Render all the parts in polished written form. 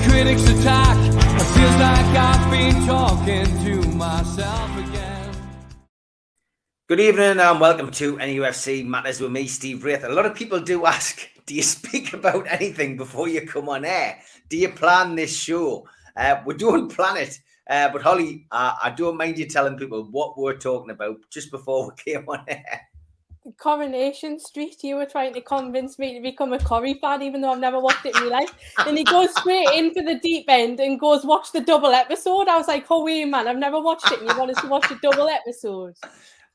Critics attack. It feels like I've been talking to myself again. Good evening and welcome to NUFC Matters with me, Steve Wraith. A lot of people do ask, do you speak about anything before you come on air? Do you plan this show? We don't plan it, but Holly, I don't mind you telling people what we're talking about just before we came on air. Coronation Street, you were trying to convince me to become a Corrie fan, even though I've never watched it in my life. And he goes straight in for the deep end and goes, watch the double episode. I was like, oh, wait, man, I've never watched it. And you want us to watch the double episode?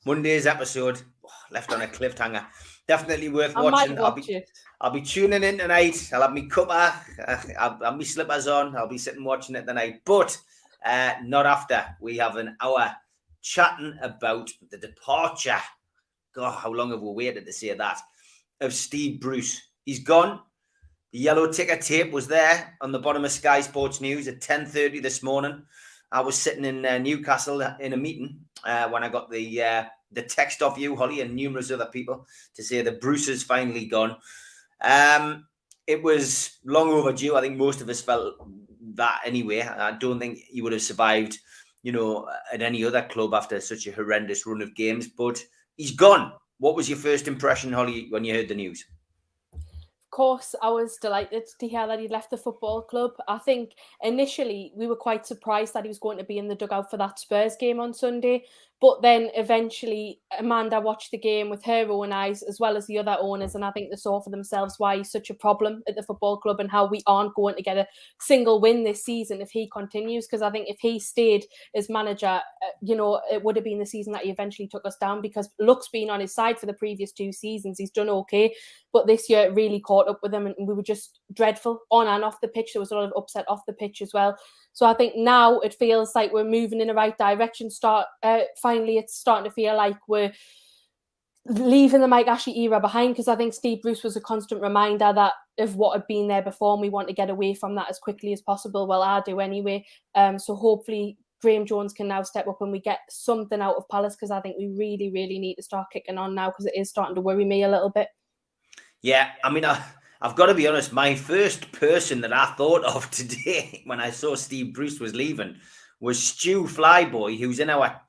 Monday's episode, left on a cliffhanger. Definitely worth watching. I'll be tuning in tonight. I'll have my cuppa, I'll have my slippers on. I'll be sitting watching it tonight. But not after. We have an hour chatting about the departure. God, how long have we waited to say that? Of Steve Bruce. He's gone. The yellow ticker tape was there on the bottom of Sky Sports News at 10:30 this morning. I was sitting in Newcastle in a meeting when I got the text off you, Holly, and numerous other people to say that Bruce has finally gone. It was long overdue. I think most of us felt that anyway. I don't think he would have survived, at any other club after such a horrendous run of games. But he's gone. What was your first impression, Holly, when you heard the news? Of course, I was delighted to hear that he'd left the football club. I think initially we were quite surprised that he was going to be in the dugout for that Spurs game on Sunday. But then eventually Amanda watched the game with her own eyes as well as the other owners. And I think they saw for themselves why he's such a problem at the football club and how we aren't going to get a single win this season if he continues. Because I think if he stayed as manager, it would have been the season that he eventually took us down, because luck's been on his side for the previous 2 seasons. He's done okay. But this year it really caught up with him and we were just dreadful on and off the pitch. There was a lot of upset off the pitch as well. So I think now it feels like we're moving in the right direction. Finally, it's starting to feel like we're leaving the Mike Ashley era behind, because I think Steve Bruce was a constant reminder that of what had been there before, and we want to get away from that as quickly as possible. Well, I do anyway. So hopefully Graham Jones can now step up and we get something out of Palace, because I think we really, really need to start kicking on now, because it is starting to worry me a little bit. Yeah, I mean, I've got to be honest, my first person that I thought of today when I saw Steve Bruce was leaving was Stu Flyboy, who's in our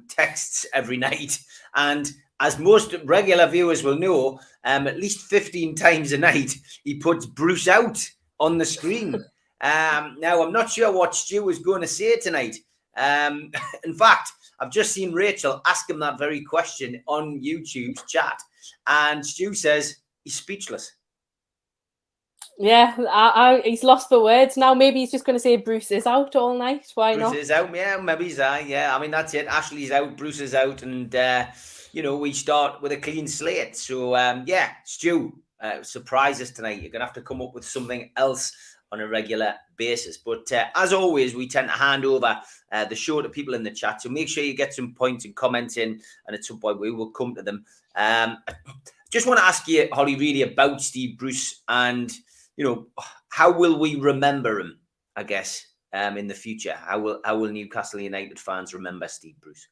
texts every night. And as most regular viewers will know, at least 15 times a night, he puts Bruce out on the screen. Now, I'm not sure what Stu was going to say tonight. In fact, I've just seen Rachel ask him that very question on YouTube's chat. And Stu says he's speechless. Yeah, he's lost for words now. Maybe he's just going to say Bruce is out all night. Why not? Bruce is out, yeah, maybe he's out. Yeah, I mean, that's it. Ashley's out, Bruce is out, and, we start with a clean slate. So, Stu, surprise us tonight. You're going to have to come up with something else on a regular basis. But as always, we tend to hand over the show to people in the chat. So make sure you get some points and comments in, and at some point we will come to them. Just want to ask you, Holly, really about Steve Bruce and, how will we remember him, I guess, in the future? How will Newcastle United fans remember Steve Bruce?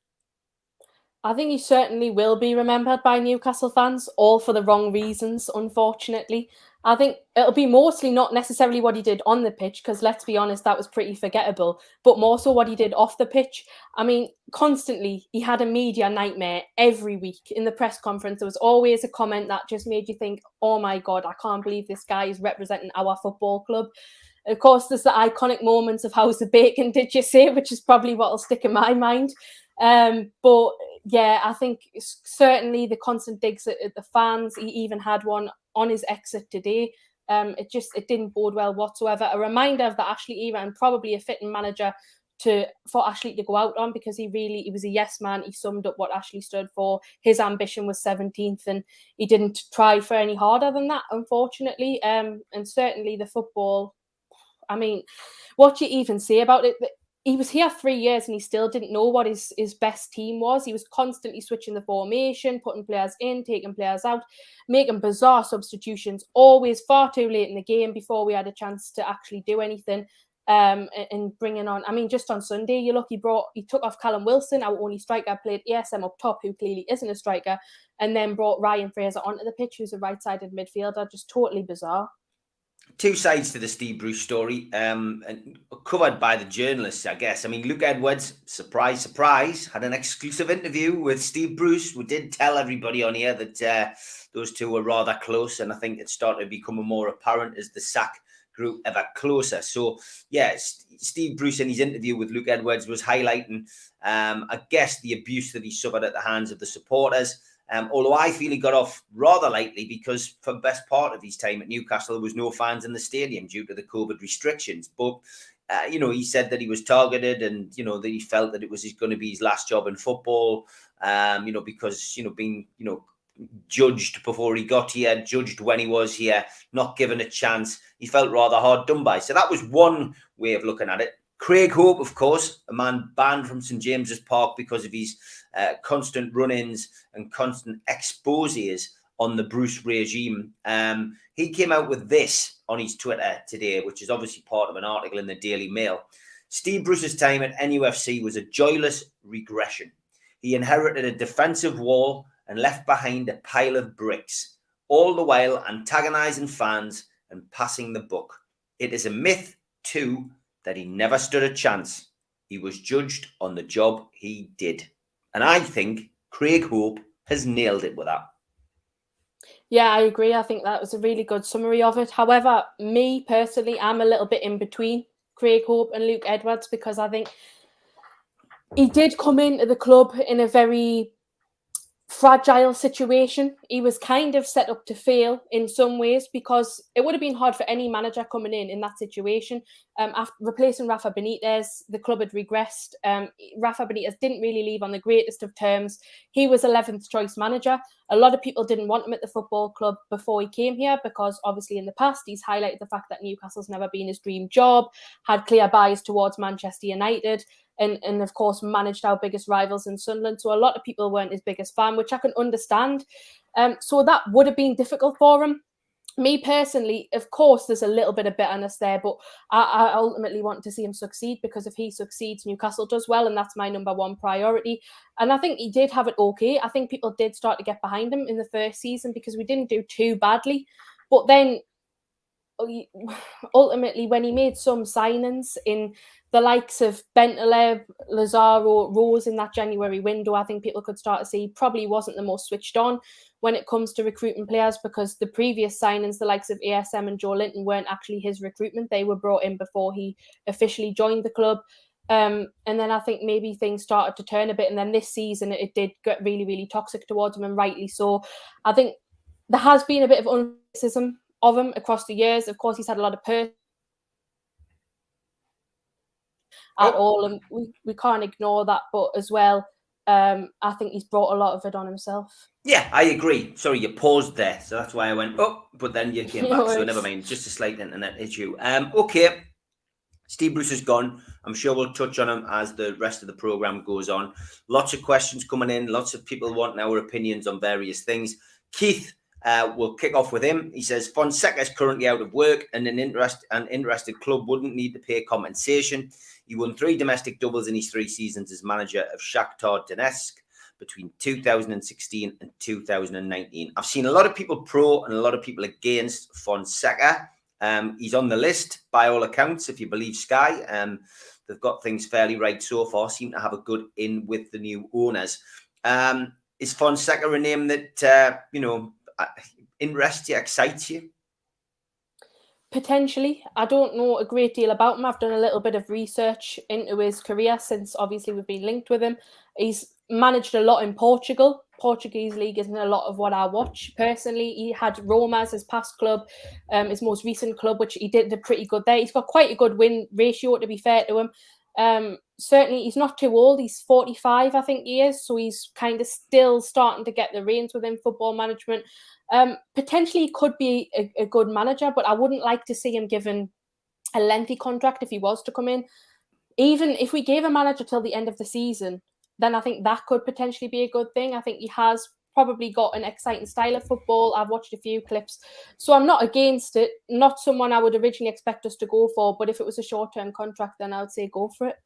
I think he certainly will be remembered by Newcastle fans, all for the wrong reasons, unfortunately. I think it'll be mostly not necessarily what he did on the pitch, because let's be honest, that was pretty forgettable, but more so what he did off the pitch. I mean, constantly, he had a media nightmare every week. In the press conference, there was always a comment that just made you think, oh my God, I can't believe this guy is representing our football club. Of course, there's the iconic moments of how's the bacon, did you say, which is probably what will stick in my mind. But yeah, I think certainly the constant digs at the fans. He even had one on his exit today. It didn't bode well whatsoever. A reminder of the Ashley era, and probably a fitting manager for Ashley to go out on, because he was a yes man. He summed up what Ashley stood for. His ambition was 17th, and he didn't try for any harder than that, unfortunately. And certainly the football, I mean, what you even say about it, he was here 3 years and he still didn't know what his best team was. He was constantly switching the formation, putting players in, taking players out, making bizarre substitutions, always far too late in the game before we had a chance to actually do anything. And bringing on, I mean, just on Sunday, you look, he took off Callum Wilson, our only striker, played ASM up top, who clearly isn't a striker, and then brought Ryan Fraser onto the pitch, who's a right-sided midfielder. Just totally bizarre. Two sides to the Steve Bruce story, and covered by the journalists, I guess. I mean, Luke Edwards, surprise, surprise, had an exclusive interview with Steve Bruce. We did tell everybody on here that those two were rather close, and I think it started becoming more apparent as the sack grew ever closer. So, yeah, Steve Bruce in his interview with Luke Edwards was highlighting, I guess, the abuse that he suffered at the hands of the supporters. Although I feel he got off rather lightly because for the best part of his time at Newcastle, there was no fans in the stadium due to the COVID restrictions. But, he said that he was targeted and, that he felt that it was going to be his last job in football, because, being, judged before he got here, judged when he was here, not given a chance. He felt rather hard done by. So that was one way of looking at it. Craig Hope, of course, a man banned from St James's Park because of his constant run-ins and constant exposés on the Bruce regime. He came out with this on his Twitter today, which is obviously part of an article in the Daily Mail. Steve Bruce's time at NUFC was a joyless regression. He inherited a defensive wall and left behind a pile of bricks, all the while antagonising fans and passing the buck. It is a myth, too, that he never stood a chance. He was judged on the job he did. And I think Craig Hope has nailed it with that. Yeah, I agree. I think that was a really good summary of it. However, me personally, I'm a little bit in between Craig Hope and Luke Edwards, because I think he did come into the club in a very fragile situation. He was kind of set up to fail in some ways, because it would have been hard for any manager coming in that situation. After replacing Rafa Benitez, the club had regressed. Rafa Benitez didn't really leave on the greatest of terms. He was 11th choice manager. A lot of people didn't want him at the football club before he came here, because obviously in the past he's highlighted the fact that Newcastle's never been his dream job, had clear bias towards Manchester United, and of course managed our biggest rivals in Sunderland. So a lot of people weren't his biggest fan, which I can understand. So that would have been difficult for him. Me personally, of course, there's a little bit of bitterness there, but I ultimately want to see him succeed, because if he succeeds, Newcastle does well, and that's my number one priority. And I think he did have it okay. I think people did start to get behind him in the first season because we didn't do too badly. But then ultimately, when he made some signings in the likes of Bentaleb, Lazaro, Rose in that January window, I think people could start to see he probably wasn't the most switched on when it comes to recruiting players, because the previous signings, the likes of ASM and Joe Linton, weren't actually his recruitment. They were brought in before he officially joined the club. And then I think maybe things started to turn a bit. And then this season, it did get really, really toxic towards him, and rightly so. I think there has been a bit of criticism of him across the years. Of course, he's had a lot of all, and we can't ignore that. But as well, I think he's brought a lot of it on himself. Yeah, I agree. Sorry, you paused there, so that's why I went up, but then you came back, so never mind. Just a slight internet issue. Okay, Steve Bruce is gone. I'm sure we'll touch on him as the rest of the programme goes on. Lots of questions coming in, lots of people wanting our opinions on various things. Keith, we'll kick off with him. He says, Fonseca is currently out of work, and an interested club wouldn't need to pay compensation. He won 3 domestic doubles in his 3 seasons as manager of Shakhtar Donetsk between 2016 and 2019. I've seen a lot of people pro and a lot of people against Fonseca. He's on the list by all accounts, if you believe Sky. They've got things fairly right so far, seem to have a good in with the new owners. Is Fonseca a name that, interests you, excites you? Potentially. I don't know a great deal about him. I've done a little bit of research into his career since obviously we've been linked with him. He's managed a lot in Portugal. Portuguese league isn't a lot of what I watch personally. He had Roma as his past club, his most recent club, which he did pretty good there. He's got quite a good win ratio, to be fair to him. Certainly, he's not too old. He's 45, I think he is. So he's kind of still starting to get the reins within football management. Potentially, he could be a good manager, but I wouldn't like to see him given a lengthy contract if he was to come in. even if we gave a manager till the end of the season, then I think that could potentially be a good thing. I think he has probably got an exciting style of football. I've watched a few clips, so I'm not against it. Not someone I would originally expect us to go for, but if it was a short-term contract, then I would say go for it.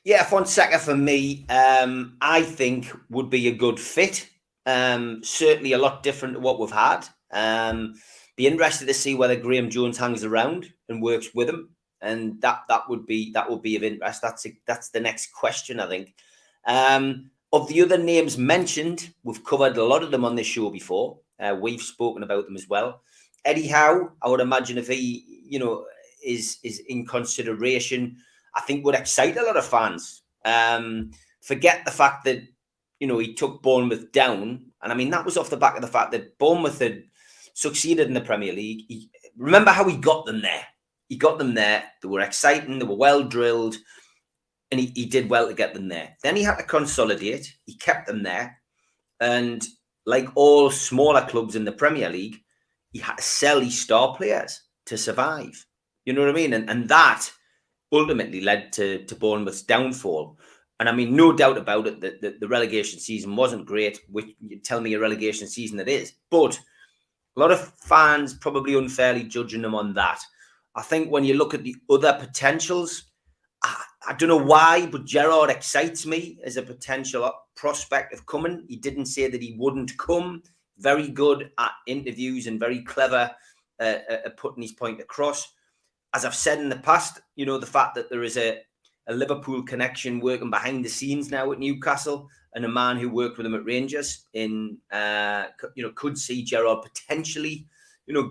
Yeah, Fonseca for me, I think would be a good fit. Certainly a lot different to what we've had. Be interested to see whether Graham Jones hangs around and works with him, and that would be of interest. That's the next question, I think. Of the other names mentioned, we've covered a lot of them on this show before. We've spoken about them as well. Eddie Howe, I would imagine if he, is in consideration, I think would excite a lot of fans. Forget the fact that, he took Bournemouth down. And I mean, that was off the back of the fact that Bournemouth had succeeded in the Premier League. Remember how he got them there? He got them there. They were exciting. They were well drilled. And he did well to get them there. Then he had to consolidate. He kept them there. And like all smaller clubs in the Premier League, he had to sell his star players to survive. You know what I mean? And that ultimately led to Bournemouth's downfall. And I mean, no doubt about it that the relegation season wasn't great, which you tell me a relegation season it is. But a lot of fans probably unfairly judging them on that. I think when you look at the other potentials, I don't know why, but Gerrard excites me as a potential prospect of coming. He didn't say that he wouldn't come. Very good at interviews and very clever at putting his point across. As I've said in the past, the fact that there is a Liverpool connection working behind the scenes now at Newcastle, and a man who worked with him at Rangers could see Gerrard potentially,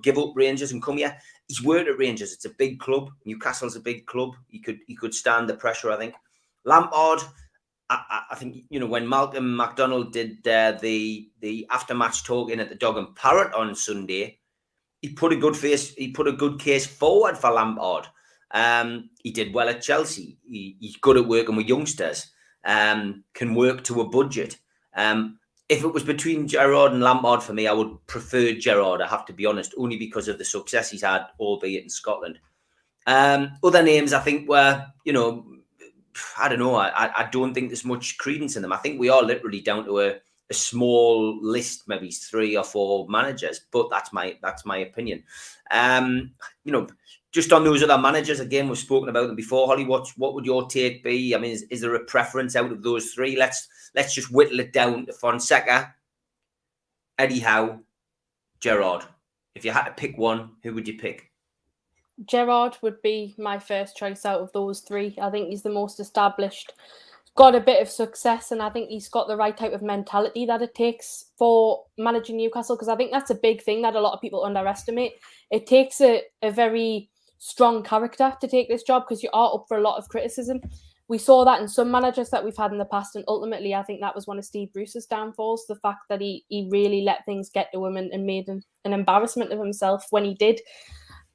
give up Rangers and come here. He's worked at Rangers. It's a big club. Newcastle's a big club. He could stand the pressure, I think. Lampard, I think, when Malcolm McDonald did the after-match talk in at the Dog and Parrot on Sunday, he put a good case forward for Lampard. He did well at Chelsea. He's good at working with youngsters. Can work to a budget. If it was between Gerrard and Lampard for me, I would prefer Gerrard, I have to be honest, only because of the success he's had, albeit in Scotland. Other names, I think, were, I don't know. I don't think there's much credence in them. I think we are literally down to a small list, maybe 3 or 4 managers, but that's my opinion. Just on those other managers, again, we've spoken about them before. Holly, what would your take be? I mean, is there a preference out of those 3? Let's just whittle it down to Fonseca, Eddie Howe, Gerrard. If you had to pick one, who would you pick? Gerrard would be my first choice out of those 3. I think he's the most established, got a bit of success, and I think he's got the right type of mentality that it takes for managing Newcastle, because I think that's a big thing that a lot of people underestimate. It takes a very strong character to take this job, because you are up for a lot of criticism. We saw that in some managers that we've had in the past, and ultimately I think that was one of Steve Bruce's downfalls, the fact that he really let things get to him and made an embarrassment of himself when he did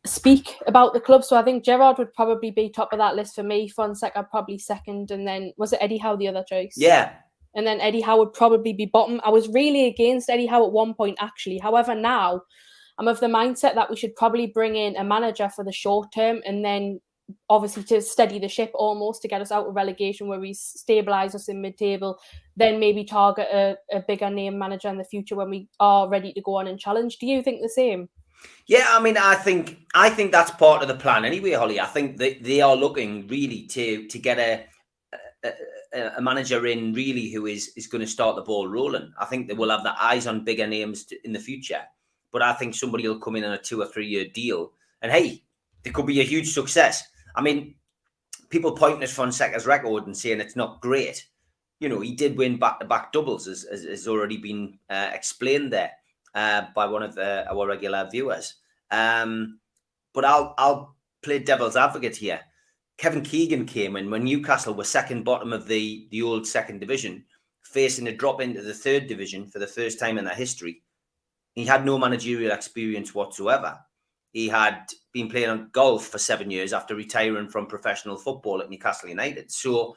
speak about the club. So I think Gerrard would probably be top of that list for me. Fonseca probably second, and then was it Eddie Howe the other choice? Yeah. And then Eddie Howe would probably be bottom. I was really against Eddie Howe at one point, actually. However, now I'm of the mindset that we should probably bring in a manager for the short term, and then obviously to steady the ship almost, to get us out of relegation where we stabilise us in mid-table, then maybe target a bigger name manager in the future when we are ready to go on and challenge. Do you think the same? Yeah, I mean, I think that's part of the plan anyway, Holly. I think they are looking really to get a manager in really who is going to start the ball rolling. I think they will have their eyes on bigger names in the future, but I think somebody will come in on a 2 or 3 year deal, and hey, there could be a huge success. I mean, people pointing at Fonseca's record and saying it's not great. He did win back-to-back doubles, as has already been explained there by one of our regular viewers. But I'll play devil's advocate here. Kevin Keegan came in when Newcastle were second bottom of the old second division, facing a drop into the third division for the first time in their history. He had no managerial experience whatsoever. He had been playing on golf for 7 years after retiring from professional football at Newcastle United. So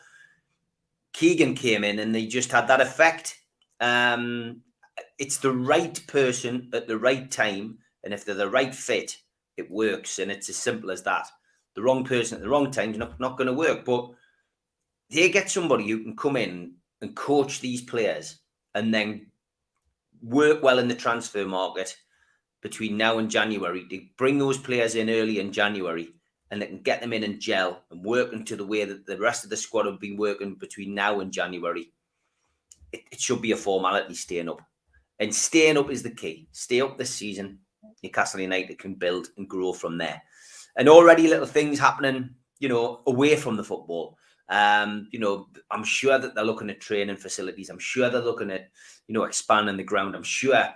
Keegan came in and they just had that effect. It's the right person at the right time. And if they're the right fit, it works. And it's as simple as that. The wrong person at the wrong time is not going to work. But they get somebody who can come in and coach these players and then work well in the transfer market between now and January, to bring those players in early in January, and they can get them in and gel and work into the way that the rest of the squad have been working between now and January. It should be a formality staying up. And staying up is the key. Stay up this season. Newcastle United can build and grow from there. And already little things happening, away from the football. I'm sure that they're looking at training facilities. I'm sure they're looking at, expanding the ground. I'm sure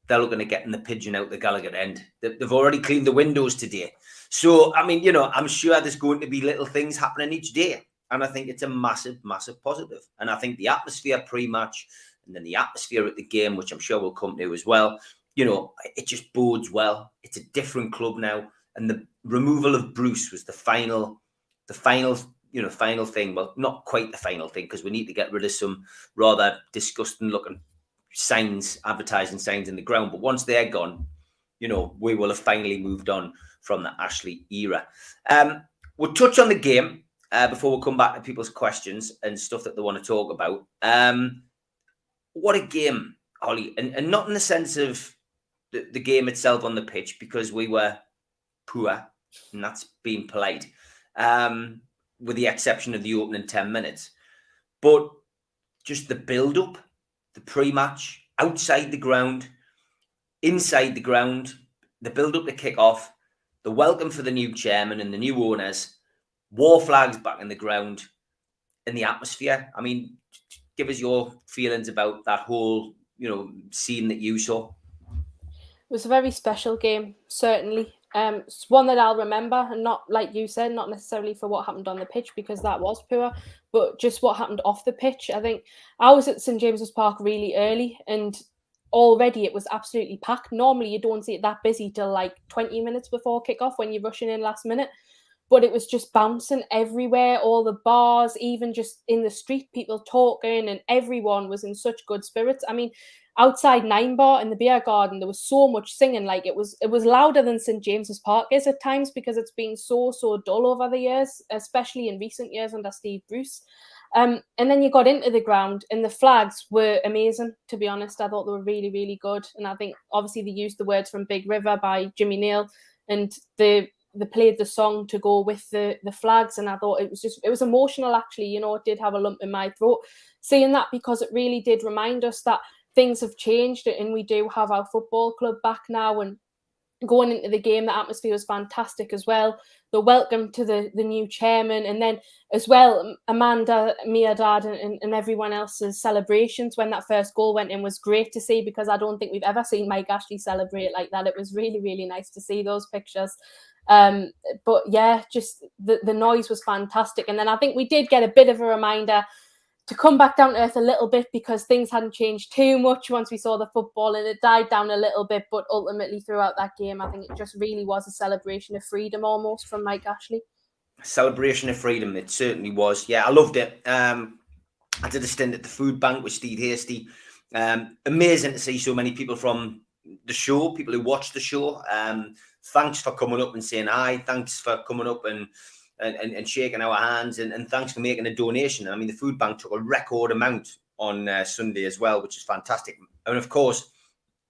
they're looking at getting the pigeon out the Gallagher end. They've already cleaned the windows today. So, I'm sure there's going to be little things happening each day. And I think it's a massive, massive positive. And I think the atmosphere pre-match and then the atmosphere at the game, which I'm sure we'll come to as well, it just bodes well. It's a different club now. And the removal of Bruce was the final thing. Well, not quite the final thing, because we need to get rid of some rather disgusting looking signs, advertising signs in the ground. But once they're gone, we will have finally moved on from the Ashley era. We'll touch on the game before we come back to people's questions and stuff that they want to talk about. What a game, Holly. And not in the sense of the game itself on the pitch, because we were poor, and that's being polite, with the exception of the opening 10 minutes. But just the build-up, the pre-match, outside the ground, inside the ground, the build-up to kick-off, the welcome for the new chairman and the new owners, war flags back in the ground, and the atmosphere. I mean, give us your feelings about that whole, scene that you saw. It was a very special game, certainly. It's one that I'll remember, and not, like you said, not necessarily for what happened on the pitch, because that was poor, but just what happened off the pitch. I think I was at St James's Park really early, and already it was absolutely packed. Normally you don't see it that busy till like 20 minutes before kickoff when you're rushing in last minute, but it was just bouncing everywhere, all the bars, even just in the street, people talking, and everyone was in such good spirits. I mean, outside Nine Bar in the beer garden, there was so much singing. Like it was louder than St James's Park is at times, because it's been so dull over the years, especially in recent years under Steve Bruce. And then you got into the ground, and the flags were amazing, to be honest. I thought they were really, really good. And I think obviously they used the words from Big River by Jimmy Neal, and they played the song to go with the flags. And I thought it was emotional, actually. It did have a lump in my throat seeing that, because it really did remind us that things have changed, and we do have our football club back now. And going into the game, the atmosphere was fantastic as well. The welcome to the new chairman, and then as well, Amanda, Mia, Dad, and everyone else's celebrations when that first goal went in was great to see, because I don't think we've ever seen Mike Ashley celebrate like that. It was really, really nice to see those pictures. But yeah, just the noise was fantastic. And then I think we did get a bit of a reminder to come back down to earth a little bit, because things hadn't changed too much once we saw the football, and it died down a little bit. But ultimately throughout that game, I think it just really was a celebration of freedom almost from Mike Ashley. Celebration of freedom, it certainly was. Yeah, I loved it. I did a stint at the food bank with Steve Hasty. Amazing to see so many people from the show, people who watched the show. Thanks for coming up and saying hi. Thanks for coming up and shaking our hands, and thanks for making a donation. I mean, the food bank took a record amount on Sunday as well, which is fantastic. And of course,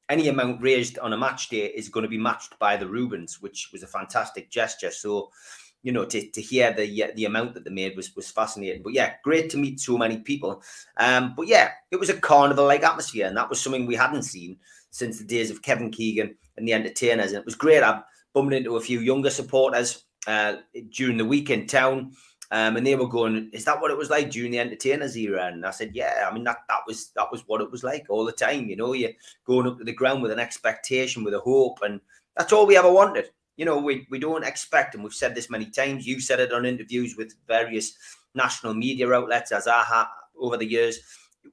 any amount raised on a match day is going to be matched by the Rubens, which was a fantastic gesture. So, to hear the amount that they made was fascinating. But yeah, great to meet so many people. But yeah, it was a carnival-like atmosphere, and that was something we hadn't seen since the days of Kevin Keegan and the Entertainers. And it was great. I bumped into a few younger supporters during the week in town, and they were going, "Is that what it was like during the Entertainers era?" And I said, "Yeah, I mean that was what it was like all the time. You're going up to the ground with an expectation, with a hope, and that's all we ever wanted. We don't expect, and we've said this many times. You've said it on interviews with various national media outlets, as I have over the years.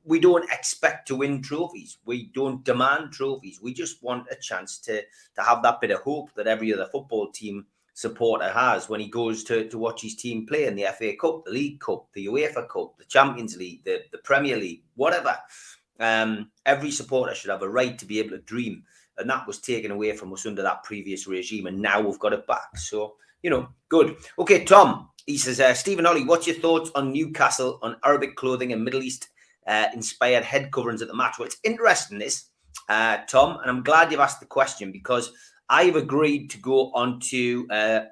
We don't expect to win trophies. We don't demand trophies. We just want a chance to have that bit of hope that every other football team supporter has when he goes to watch his team play in the FA Cup, the League Cup, the UEFA Cup, the Champions League, the Premier League, whatever. Every supporter should have a right to be able to dream, and that was taken away from us under that previous regime, and now we've got it back. So, good. Okay, Tom, He says, Stephen Ollie, what's your thoughts on Newcastle on Arabic clothing and Middle East inspired head coverings at the match? Well, it's interesting, this, Tom, and I'm glad you've asked the question, because I've agreed to go on to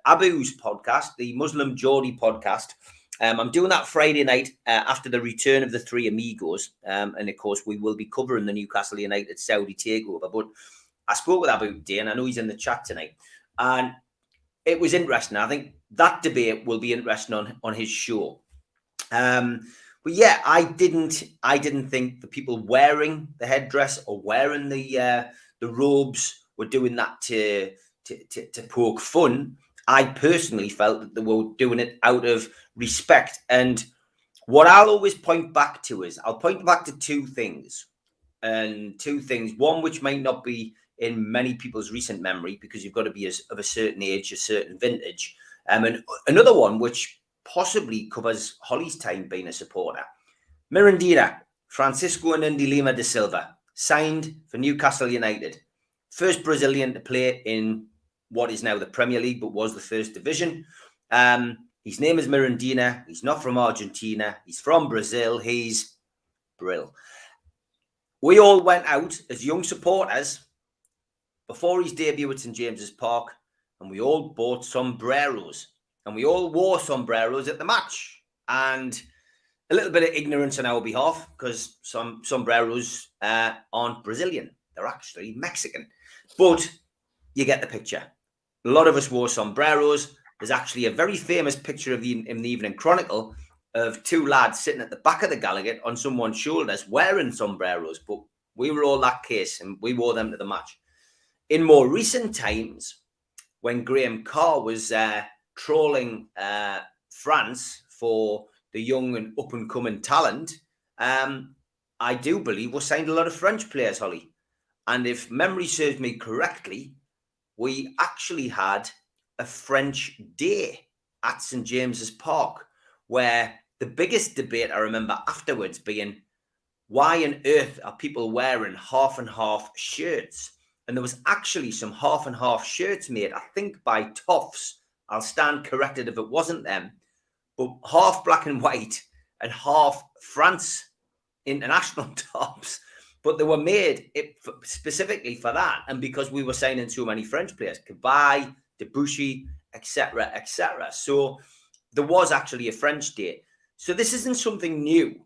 Abu's podcast, the Muslim Geordie podcast. I'm doing that Friday night after the return of the Three Amigos. And of course, we will be covering the Newcastle United Saudi takeover. But I spoke with Abu today, and I know he's in the chat tonight. And it was interesting. I think that debate will be interesting on his show. But yeah, I didn't think the people wearing the headdress or wearing the robes were doing that to poke fun. I personally felt that they were doing it out of respect. And what I'll always point back to is, I'll point back to two things. One which might not be in many people's recent memory, because you've got to be of a certain age, a certain vintage. And another one which possibly covers Holly's time being a supporter. Mirandira, Francisco Nindi Lima de Silva, signed for Newcastle United. First Brazilian to play in what is now the Premier League, but was the First Division. His name is Mirandina. He's not from Argentina. He's from Brazil. He's Brill. We all went out as young supporters before his debut at St James's Park, and we all bought sombreros, and we all wore sombreros at the match. And a little bit of ignorance on our behalf, because some sombreros aren't Brazilian. They're actually Mexican. But you get the picture. A lot of us wore sombreros. There's actually a very famous picture in the Evening Chronicle of two lads sitting at the back of the Gallagher on someone's shoulders wearing sombreros. But we were all that case, and we wore them to the match. In more recent times, when Graham Carr was trolling France for the young and up-and-coming talent, I do believe we signed a lot of French players, Holly. And if memory serves me correctly, we actually had a French day at St James's Park, where the biggest debate I remember afterwards being, why on earth are people wearing half and half shirts? And there was actually some half and half shirts made, I think by Toffs. I'll stand corrected if it wasn't them, but half black and white and half France international tops. But they were made specifically for that, and because we were signing so many French players, Cabaye, Debuchy, etc., etc. So there was actually a French day. So this isn't something new,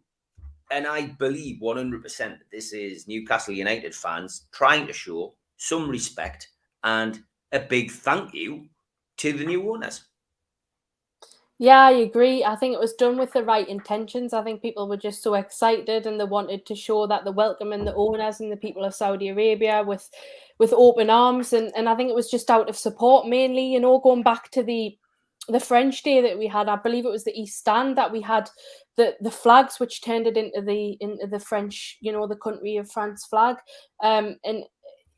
and I believe 100% that this is Newcastle United fans trying to show some respect and a big thank you to the new owners. Yeah, I agree. I think it was done with the right intentions. I think people were just so excited, and they wanted to show that they're welcoming the owners and the people of Saudi Arabia with open arms. And I think it was just out of support mainly, going back to the French day that we had. I believe it was the East Stand that we had the flags, which turned it into the French, the country of France flag. And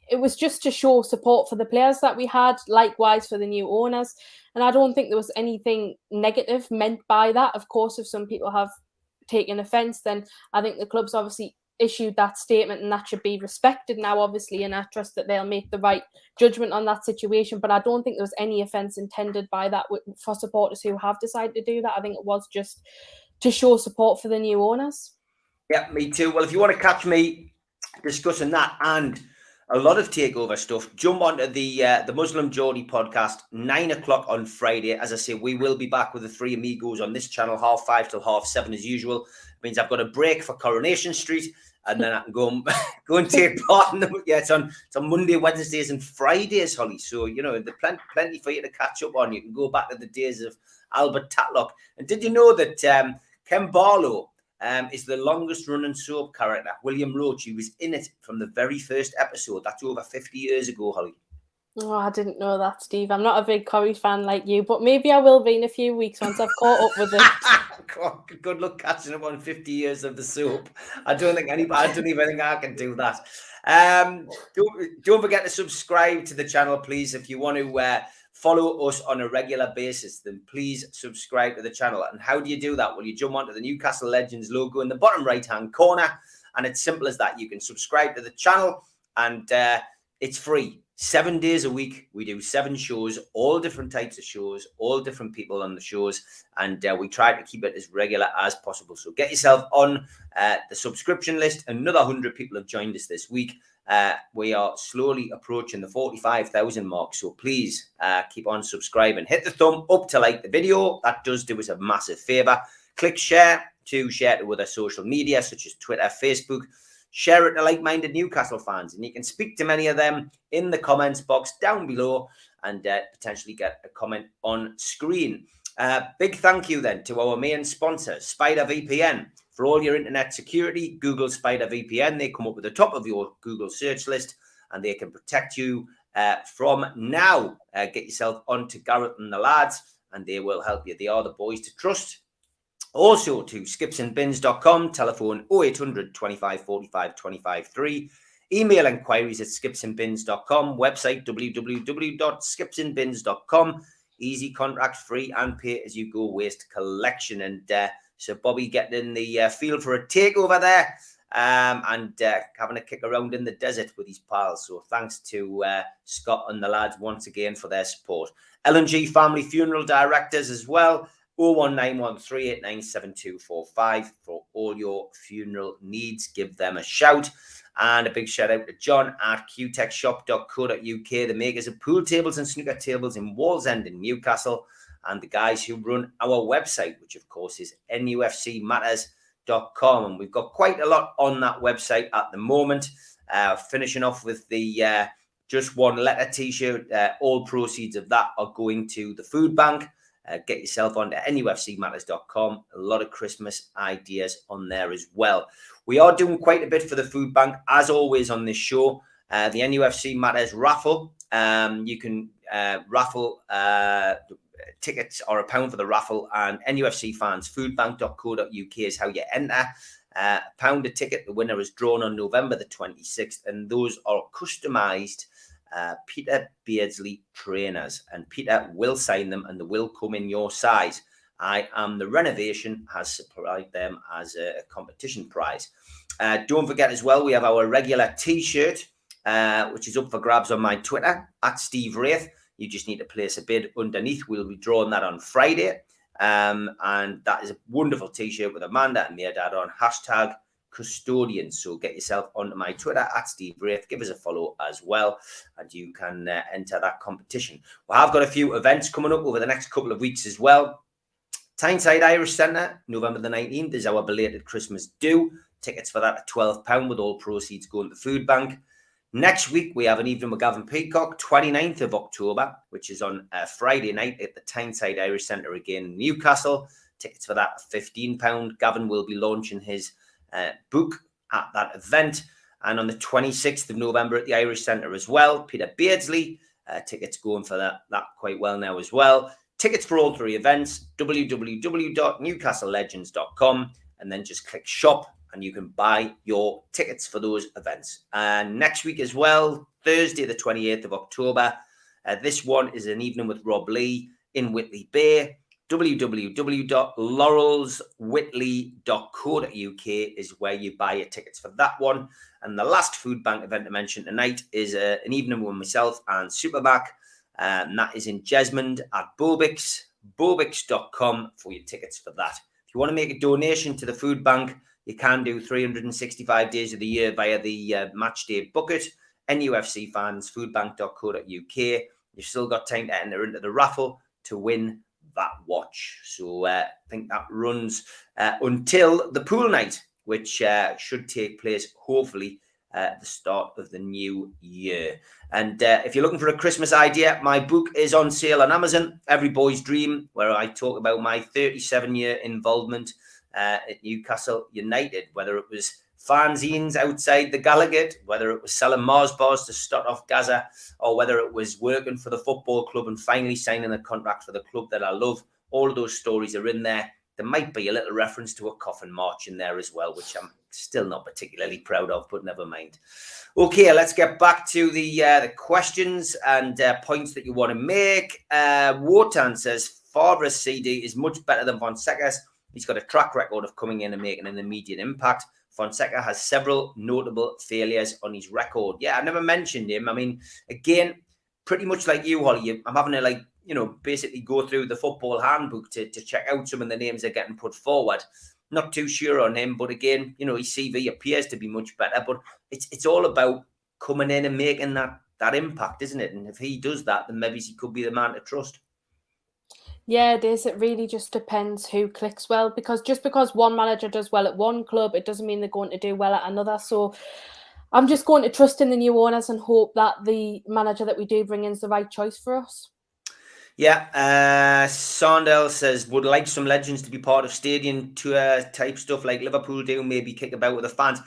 it was just to show support for the players that we had, likewise for the new owners. And I don't think there was anything negative meant by that. Of course, if some people have taken offence, then I think the club's obviously issued that statement, and that should be respected now, obviously, and I trust that they'll make the right judgment on that situation. But I don't think there was any offence intended by that for supporters who have decided to do that. I think it was just to show support for the new owners. Yeah, me too. Well, if you want to catch me discussing that and a lot of takeover stuff, jump onto the Muslim Geordie podcast, 9 o'clock on Friday. As I say, we will be back with the Three Amigos on this channel, 5:30 till 7:30 as usual. It means I've got a break for Coronation Street, and then I can go and take part in them. Yeah, it's on Monday, Wednesdays, and Fridays, Holly. So there's plenty for you to catch up on. You can go back to the days of Albert Tatlock. And did you know that Ken Barlow is the longest running soap character? William Roach, he was in it from the very first episode. That's over 50 years ago, Holly. Oh, I didn't know that, Steve. I'm not a big Corrie fan like you, but maybe I will be in a few weeks once I've caught up with it. Good luck catching up on 50 years of the soap. I don't even think I can do that. Don't forget to subscribe to the channel, please. If you want to follow us on a regular basis, then please subscribe to the channel. And how do you do that? Well, you jump onto the Newcastle Legends logo in the bottom right-hand corner, and it's simple as that. You can subscribe to the channel, and It's free. 7 days a week. We do 7 shows, all different types of shows, all different people on the shows. And we try to keep it as regular as possible. So get yourself on the subscription list. Another 100 people have joined us this week. We are slowly approaching the 45,000 mark. So please keep on subscribing. Hit the thumb up to like the video. That does do us a massive favor. Click share to share it with other social media such as Twitter, Facebook. Share it to like-minded Newcastle fans, and you can speak to many of them in the comments box down below and potentially get a comment on screen. Big thank you then to our main sponsor, Spider VPN. For all your internet security, Google Spider VPN. They come up at the top of your Google search list, and they can protect you from now. Get yourself onto Garrett and the lads, and they will help you. They are the boys to trust. Also to skipsandbins.com, telephone 0800 25 45 25 3, email inquiries at skipsandbins.com, website www.skipsandbins.com, easy contract, free and pay as you go waste collection. And so Bobby getting in the field for a takeover there and having a kick around in the desert with his pals. So thanks to Scott and the lads once again for their support. L&G Family Funeral Directors as well. 01913897245 for all your funeral needs. Give them a shout. And a big shout out to John at qtechshop.co.uk, the makers of pool tables and snooker tables in Wallsend in Newcastle, and the guys who run our website, which of course is NUFCmatters.com. And we've got quite a lot on that website at the moment. Finishing off with the Just One Letter t-shirt. All proceeds of that are going to the food bank. Get yourself onto NUFCmatters.com. A lot of Christmas ideas on there as well. We are doing quite a bit for the food bank, as always on this show. The NUFC Matters raffle. You can raffle tickets or £1 for the raffle, and NUFC fans, foodbank.co.uk is how you enter. £1 a ticket. The winner is drawn on November the 26th, and those are customised Peter Beardsley trainers, and Peter will sign them and they will come in your size. I Am the Renovation has supplied them as a competition prize. Don't forget as well, we have our regular t-shirt which is up for grabs on my Twitter at Steve Wraith. You just need to place a bid underneath. We'll be drawing that on Friday, and that is a wonderful t-shirt with Amanda and their dad on #custodian. So get yourself onto my Twitter at Steve Wraith. Give us a follow as well, and you can enter that competition. Well, I've got a few events coming up over the next couple of weeks as well. Tyneside Irish Centre, November the 19th, is our belated Christmas do. Tickets for that at £12, with all proceeds going to the food bank. Next week, we have an evening with Gavin Peacock, 29th of October, which is on Friday night at the Tyneside Irish Centre again in Newcastle. Tickets for that at £15. Gavin will be launching his book at that event. And on the 26th of November at the Irish Centre as well, Peter Beardsley. Tickets going for that quite well now as well. Tickets for all three events, www.newcastlelegends.com, and then just click shop and you can buy your tickets for those events. And next week as well, Thursday the 28th of October, this one is an evening with Rob Lee in Whitley Bay. www.laurelswhitley.co.uk is where you buy your tickets for that one. And the last food bank event to mention tonight is an evening with myself and Supermac, and that is in Jesmond at bobix.com for your tickets for that. If you want to make a donation to the food bank, you can do 365 days of the year via the match day bucket. NUFC fans, foodbank.co.uk. You've still got time to enter into the raffle to win that watch. So I think that runs until the pool night, which should take place hopefully at the start of the new year. And if you're looking for a Christmas idea, my book is on sale on Amazon, Every Boy's Dream, where I talk about my 37-year involvement at Newcastle United, whether it was fanzines outside the Gallagher, whether it was selling Mars bars to start off Gaza, or whether it was working for the football club and finally signing a contract for the club that I love. All of those stories are in there. There might be a little reference to a coffin march in there as well, which I'm still not particularly proud of, but never mind. Okay, let's get back to the questions and points that you want to make. Wotan says, Favre's CD is much better than Fonseca's. He's got a track record of coming in and making an immediate impact. Fonseca has several notable failures on his record. Yeah, I never mentioned him. I mean, again, pretty much like you, Holly, I'm having to basically go through the football handbook to check out some of the names that are getting put forward. Not too sure on him, but again, his CV appears to be much better. But it's all about coming in and making that impact, isn't it? And if he does that, then maybe he could be the man to trust. Yeah, it is. It really just depends who clicks well, because just because one manager does well at one club, it doesn't mean they're going to do well at another. So I'm just going to trust in the new owners and hope that the manager that we do bring in is the right choice for us. Yeah, Sondel says, would like some legends to be part of stadium tour type stuff like Liverpool do, maybe kick about with the fans.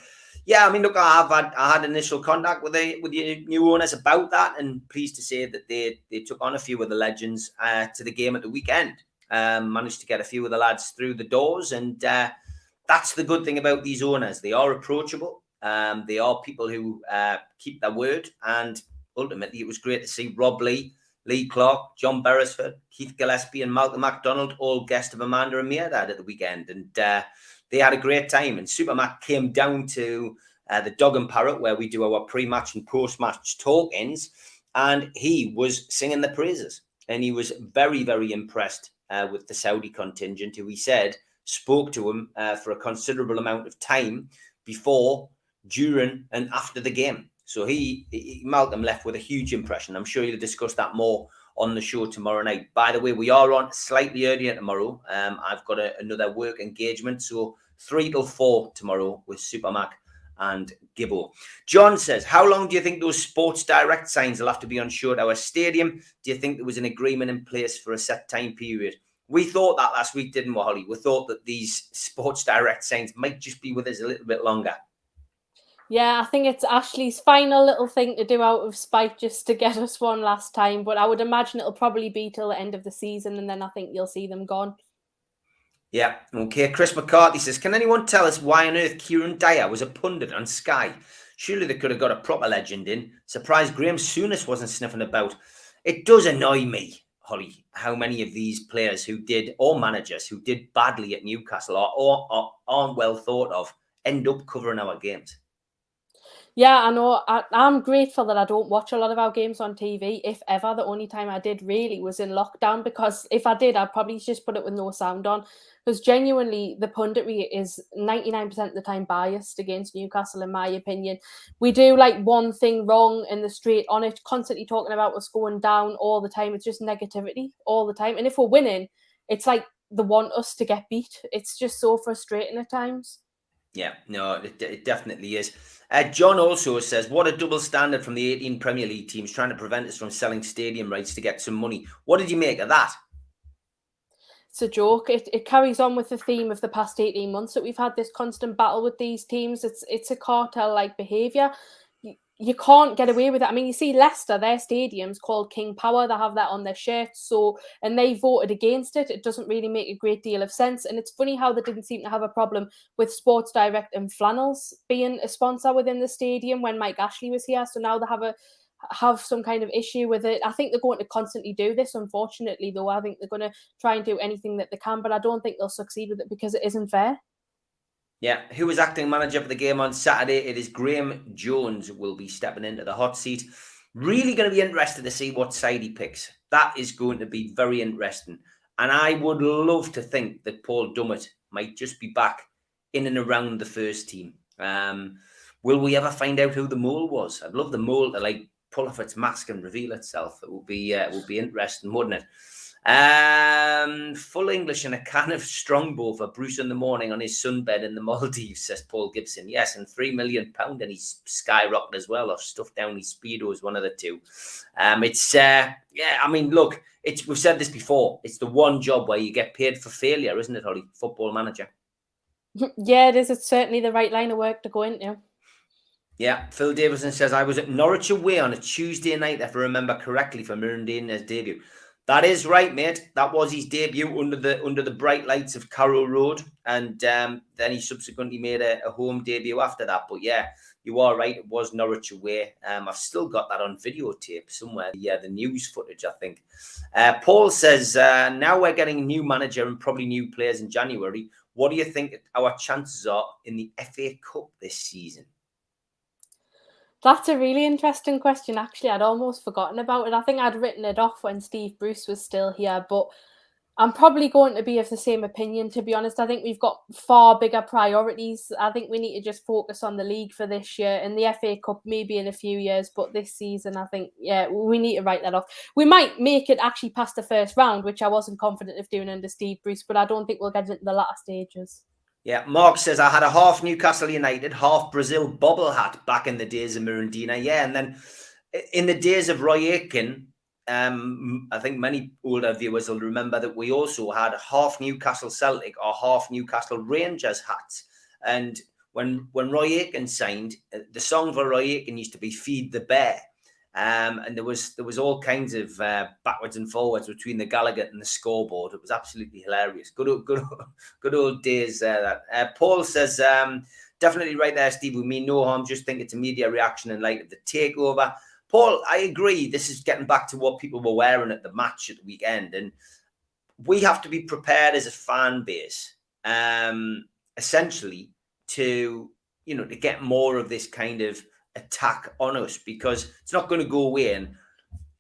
Yeah, I mean, look, I had initial contact with the new owners about that, and pleased to say that they took on a few of the legends to the game at the weekend. Managed to get a few of the lads through the doors, and that's the good thing about these owners. They are approachable. They are people who keep their word, and ultimately it was great to see Rob Lee Clark, John Beresford, Keith Gillespie and Malcolm MacDonald, all guests of Amanda and Meardad at the weekend. And they had a great time. And Super Mac came down to the Dog and Parrot, where we do our pre-match and post-match talk-ins. And he was singing the praises. And he was very, very impressed with the Saudi contingent, who he said spoke to him for a considerable amount of time before, during and after the game. So Malcolm left with a huge impression. I'm sure he'll discuss that more on the show tomorrow night. By the way, we are on slightly earlier tomorrow. I've got another work engagement, so 3 till 4 tomorrow with Super Mac and Gibbo. John says, how long do you think those Sports Direct signs will have to be on show at our stadium? Do you think there was an agreement in place for a set time period? We thought that last week, didn't we, Holly? We thought that these Sports Direct signs might just be with us a little bit longer. Yeah, I think it's Ashley's final little thing to do out of spite, just to get us one last time. But I would imagine it'll probably be till the end of the season, and then I think you'll see them gone. Yeah, okay. Chris McCarthy says, can anyone tell us why on earth Kieran Dyer was a pundit on Sky? Surely they could have got a proper legend in. Surprised Graham Souness wasn't sniffing about. It does annoy me, Holly, how many of these players who did, or managers who did badly at Newcastle or aren't well thought of, end up covering our games. Yeah, I know. I'm grateful that I don't watch a lot of our games on TV, if ever. The only time I did really was in lockdown, because if I did, I'd probably just put it with no sound on. Because genuinely, the punditry is 99% of the time biased against Newcastle, in my opinion. We do like one thing wrong and they're straight on it, constantly talking about what's going down all the time. It's just negativity all the time. And if we're winning, it's like they want us to get beat. It's just so frustrating at times. Yeah, no, it definitely is. John also says, what a double standard from the 18 Premier League teams trying to prevent us from selling stadium rights to get some money. What did you make of that? It's a joke. It carries on with the theme of the past 18 months that we've had this constant battle with these teams. It's a cartel-like behaviour. You can't get away with it. I mean, you see Leicester, their stadium's called King Power. They have that on their shirts. And they voted against it. It doesn't really make a great deal of sense. And it's funny how they didn't seem to have a problem with Sports Direct and Flannels being a sponsor within the stadium when Mike Ashley was here. So now they have some kind of issue with it. I think they're going to constantly do this, unfortunately, though. I think they're going to try and do anything that they can, but I don't think they'll succeed with it because it isn't fair. Yeah, who was acting manager for the game on Saturday? It is Graham Jones will be stepping into the hot seat. Really going to be interested to see what side he picks. That is going to be very interesting. And I would love to think that Paul Dummett might just be back in and around the first team. Will we ever find out who the mole was? I'd love the mole to pull off its mask and reveal itself. It would be interesting, wouldn't it? Full English and a can of Strongbow for Bruce in the morning on his sunbed in the Maldives, says Paul Gibson. Yes, and £3 million and he's skyrocketed as well, or stuffed down his Speedos, one of the two. Look, we've said this before. It's the one job where you get paid for failure, isn't it, Holly? Football manager. Yeah, it is. It's certainly the right line of work to go into. Yeah, Phil Davison says, I was at Norwich away on a Tuesday night, if I remember correctly, for Mirandina's debut. That is right, mate. That was his debut under the bright lights of Carroll Road, and then he subsequently made a home debut after that. But yeah, you are right. It was Norwich away. I've still got that on videotape somewhere. Yeah, the news footage, I think. Paul says, now we're getting a new manager and probably new players in January. what do you think our chances are in the FA Cup this season? That's a really interesting question, actually. I'd almost forgotten about it. I think I'd written it off when Steve Bruce was still here, but I'm probably going to be of the same opinion, to be honest. I think we've got far bigger priorities. I think we need to just focus on the league for this year, and the FA Cup maybe in a few years, but this season, I think, yeah, we need to write that off. We might make it actually past the first round, which I wasn't confident of doing under Steve Bruce, but I don't think we'll get into the latter stages. Yeah, Mark says, I had a half Newcastle United, half Brazil bobble hat back in the days of Mirandina. Yeah, and then in the days of Roy Aitken, I think many older viewers will remember that we also had half Newcastle Celtic or half Newcastle Rangers hats. And when Roy Aitken signed, the song for Roy Aitken used to be "Feed the Bear," and there was all kinds of backwards and forwards between the Gallagher and the scoreboard. It was absolutely hilarious. Good old days. Paul says, definitely right there, Steve. We mean no harm. Just think it's a media reaction in light of the takeover. Paul, I agree. This is getting back to what people were wearing at the match at the weekend. And we have to be prepared as a fan base, essentially, to get more of this kind of attack on us, because it's not going to go away. And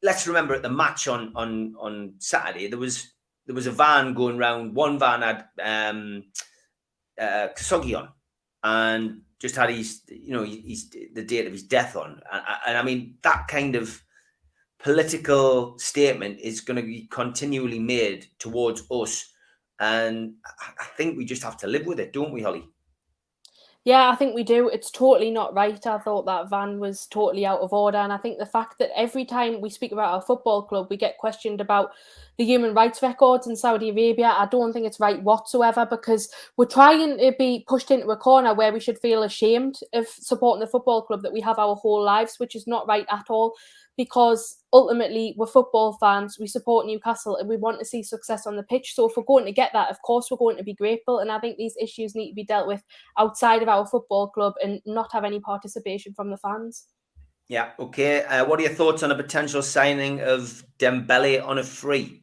let's remember, at the match on Saturday, there was a van going round. One van had Khashoggi on, and just had his the date of his death on. And I mean, that kind of political statement is going to be continually made towards us. And I think we just have to live with it, don't we, Holly? Yeah, I think we do. It's totally not right. I thought that van was totally out of order. And I think the fact that every time we speak about our football club, we get questioned about the human rights records in Saudi Arabia, I don't think it's right whatsoever, because we're trying to be pushed into a corner where we should feel ashamed of supporting the football club that we have our whole lives, which is not right at all. Because ultimately we're football fans, we support Newcastle, and we want to see success on the pitch. So if we're going to get that, of course we're going to be grateful. And I think these issues need to be dealt with outside of our football club and not have any participation from the fans. Yeah, okay. What are your thoughts on a potential signing of Dembele on a free?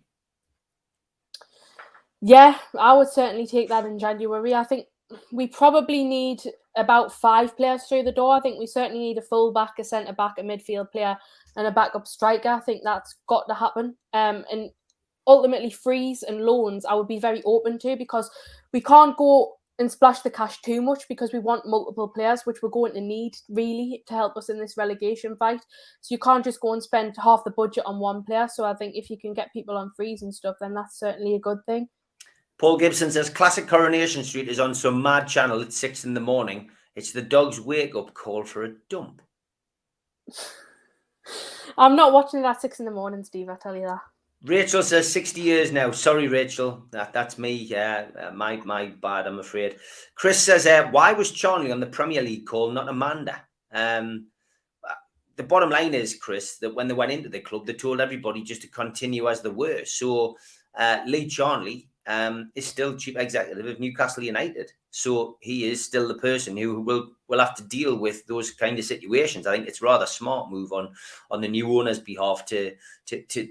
Yeah, I would certainly take that in January. I think we probably need about 5 players through the door. I think we certainly need a full-back, a centre-back, a midfield player, and a backup striker. I think that's got to happen. And ultimately, frees and loans I would be very open to, because we can't go and splash the cash too much, because we want multiple players, which we're going to need really to help us in this relegation fight. So you can't just go and spend half the budget on one player. So I think if you can get people on frees and stuff, then that's certainly a good thing. Paul Gibson says, classic Coronation Street is on some mad channel at 6 a.m. It's the dog's wake-up call for a dump. I'm not watching that 6 a.m, Steve, I tell you that. Rachel says 60 years now. Sorry, Rachel. That's me. My bad, I'm afraid. Chris says, why was Charnley on the Premier League call, not Amanda? The bottom line is, Chris, that when they went into the club, they told everybody just to continue as they were. So Lee Charnley is still chief executive of Newcastle United. So he is still the person who will have to deal with those kind of situations. I think it's rather smart move on the new owner's behalf to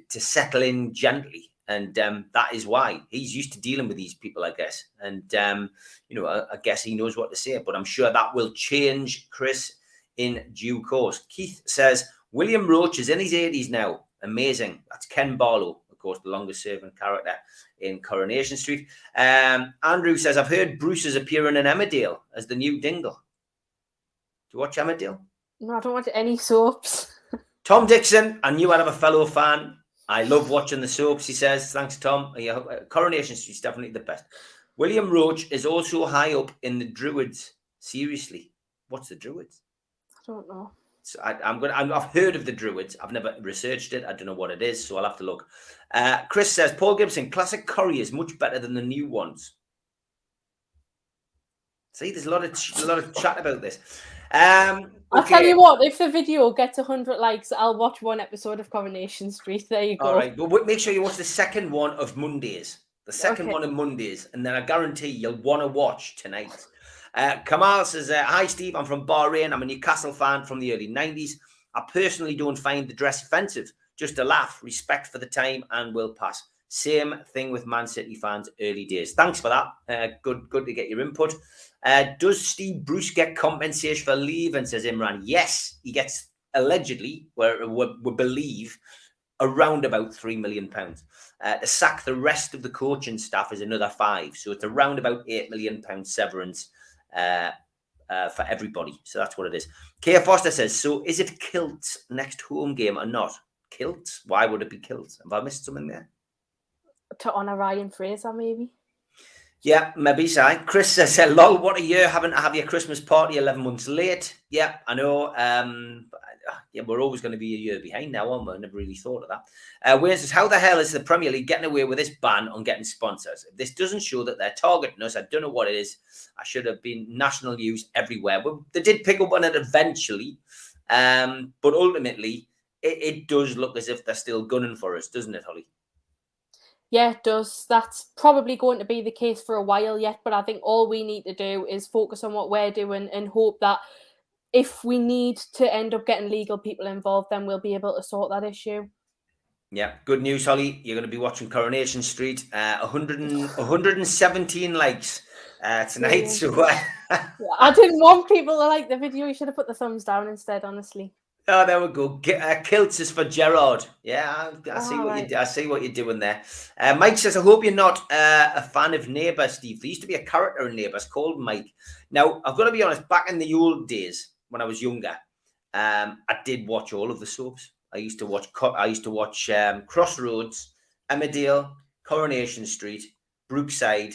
settle in gently. And that is why he's used to dealing with these people, I guess. And, I guess he knows what to say. But I'm sure that will change, Chris, in due course. Keith says, William Roach is in his 80s now. Amazing. That's Ken Barlow, of course, the longest serving character in Coronation Street. Andrew says, I've heard Bruce is appearing in Emmerdale as the new Dingle. Do you watch Emmerdale? No, I don't watch any soaps. Tom Dixon, I knew I'd have a fellow fan. I love watching the soaps, he says. Thanks, Tom. Coronation Street's definitely the best. William Roach is also high up in the Druids. Seriously, what's the Druids? I don't know. So I've heard of the Druids. I've never researched it. I don't know what it is, so I'll have to look. Chris says, Paul Gibson, classic curry is much better than the new ones. See, there's a lot of chat about this. Okay. I'll tell you what, if the video gets 100 likes, I'll watch one episode of Coronation Street. There you go. All right, but make sure you watch the second one of Mondays. The second one of Mondays, and then I guarantee you'll want to watch tonight. Kamal says, hi, Steve. I'm from Bahrain. I'm a Newcastle fan from the early 90s. I personally don't find the dress offensive. Just a laugh, respect for the time, and will pass. Same thing with Man City fans early days. Thanks for that. Good to get your input. Does Steve Bruce get compensation for leaving, says Imran? Yes, he gets allegedly, we believe, around about £3 million. To sack the rest of the coaching staff is another 5. So it's around about £8 million severance for everybody. So that's what it is. Kea Foster says, so is it Kilt's next home game or not? Kilt? Why would it be Kilt? Have I missed something there? To honour Ryan Fraser, maybe. Yeah, maybe so. Chris says, lol, what a year having to have your Christmas party 11 months late. Yeah, I know. Yeah, we're always going to be a year behind now, aren't we? I never really thought of that. Wayne says, how the hell is the Premier League getting away with this ban on getting sponsors? If this doesn't show that they're targeting us, I don't know what it is. I should have been national news everywhere. But they did pick up on it eventually. But ultimately, it does look as if they're still gunning for us, doesn't it, Holly? Yeah, it does. That's probably going to be the case for a while yet. But I think all we need to do is focus on what we're doing and hope that if we need to end up getting legal people involved, then we'll be able to sort that issue. Yeah, good news, Holly. You're going to be watching Coronation Street. 117 likes tonight. So I didn't want people to like the video. You should have put the thumbs down instead, honestly. Oh, there we go. Kilts is for Gerard. Yeah, I see what you. I see what you're doing there. Mike says, I hope you're not a fan of Neighbours, Steve. There used to be a character in Neighbours called Mike. Now, I've got to be honest. Back in the old days, when I was younger, I did watch all of the soaps. I used to watch Crossroads, Emmerdale, Coronation Street, Brookside,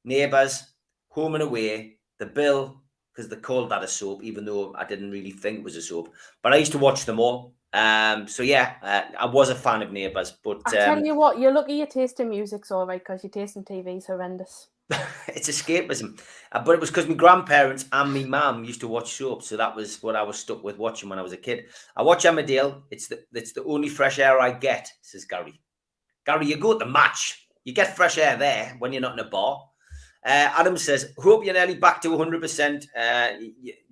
Neighbours, Home and Away, The Bill, because they called that a soap, even though I didn't really think it was a soap. But I used to watch them all. So yeah, I was a fan of Neighbours. But I tell you what, you're lucky your taste in music's all right, because your taste in TV is horrendous. It's escapism. But it was because my grandparents and my mum used to watch soaps, so that was what I was stuck with watching when I was a kid. I watch Emmerdale. It's the only fresh air I get, says Gary. Gary, you go to the match. You get fresh air there when you're not in a bar. Adam says, hope you're nearly back to 100%.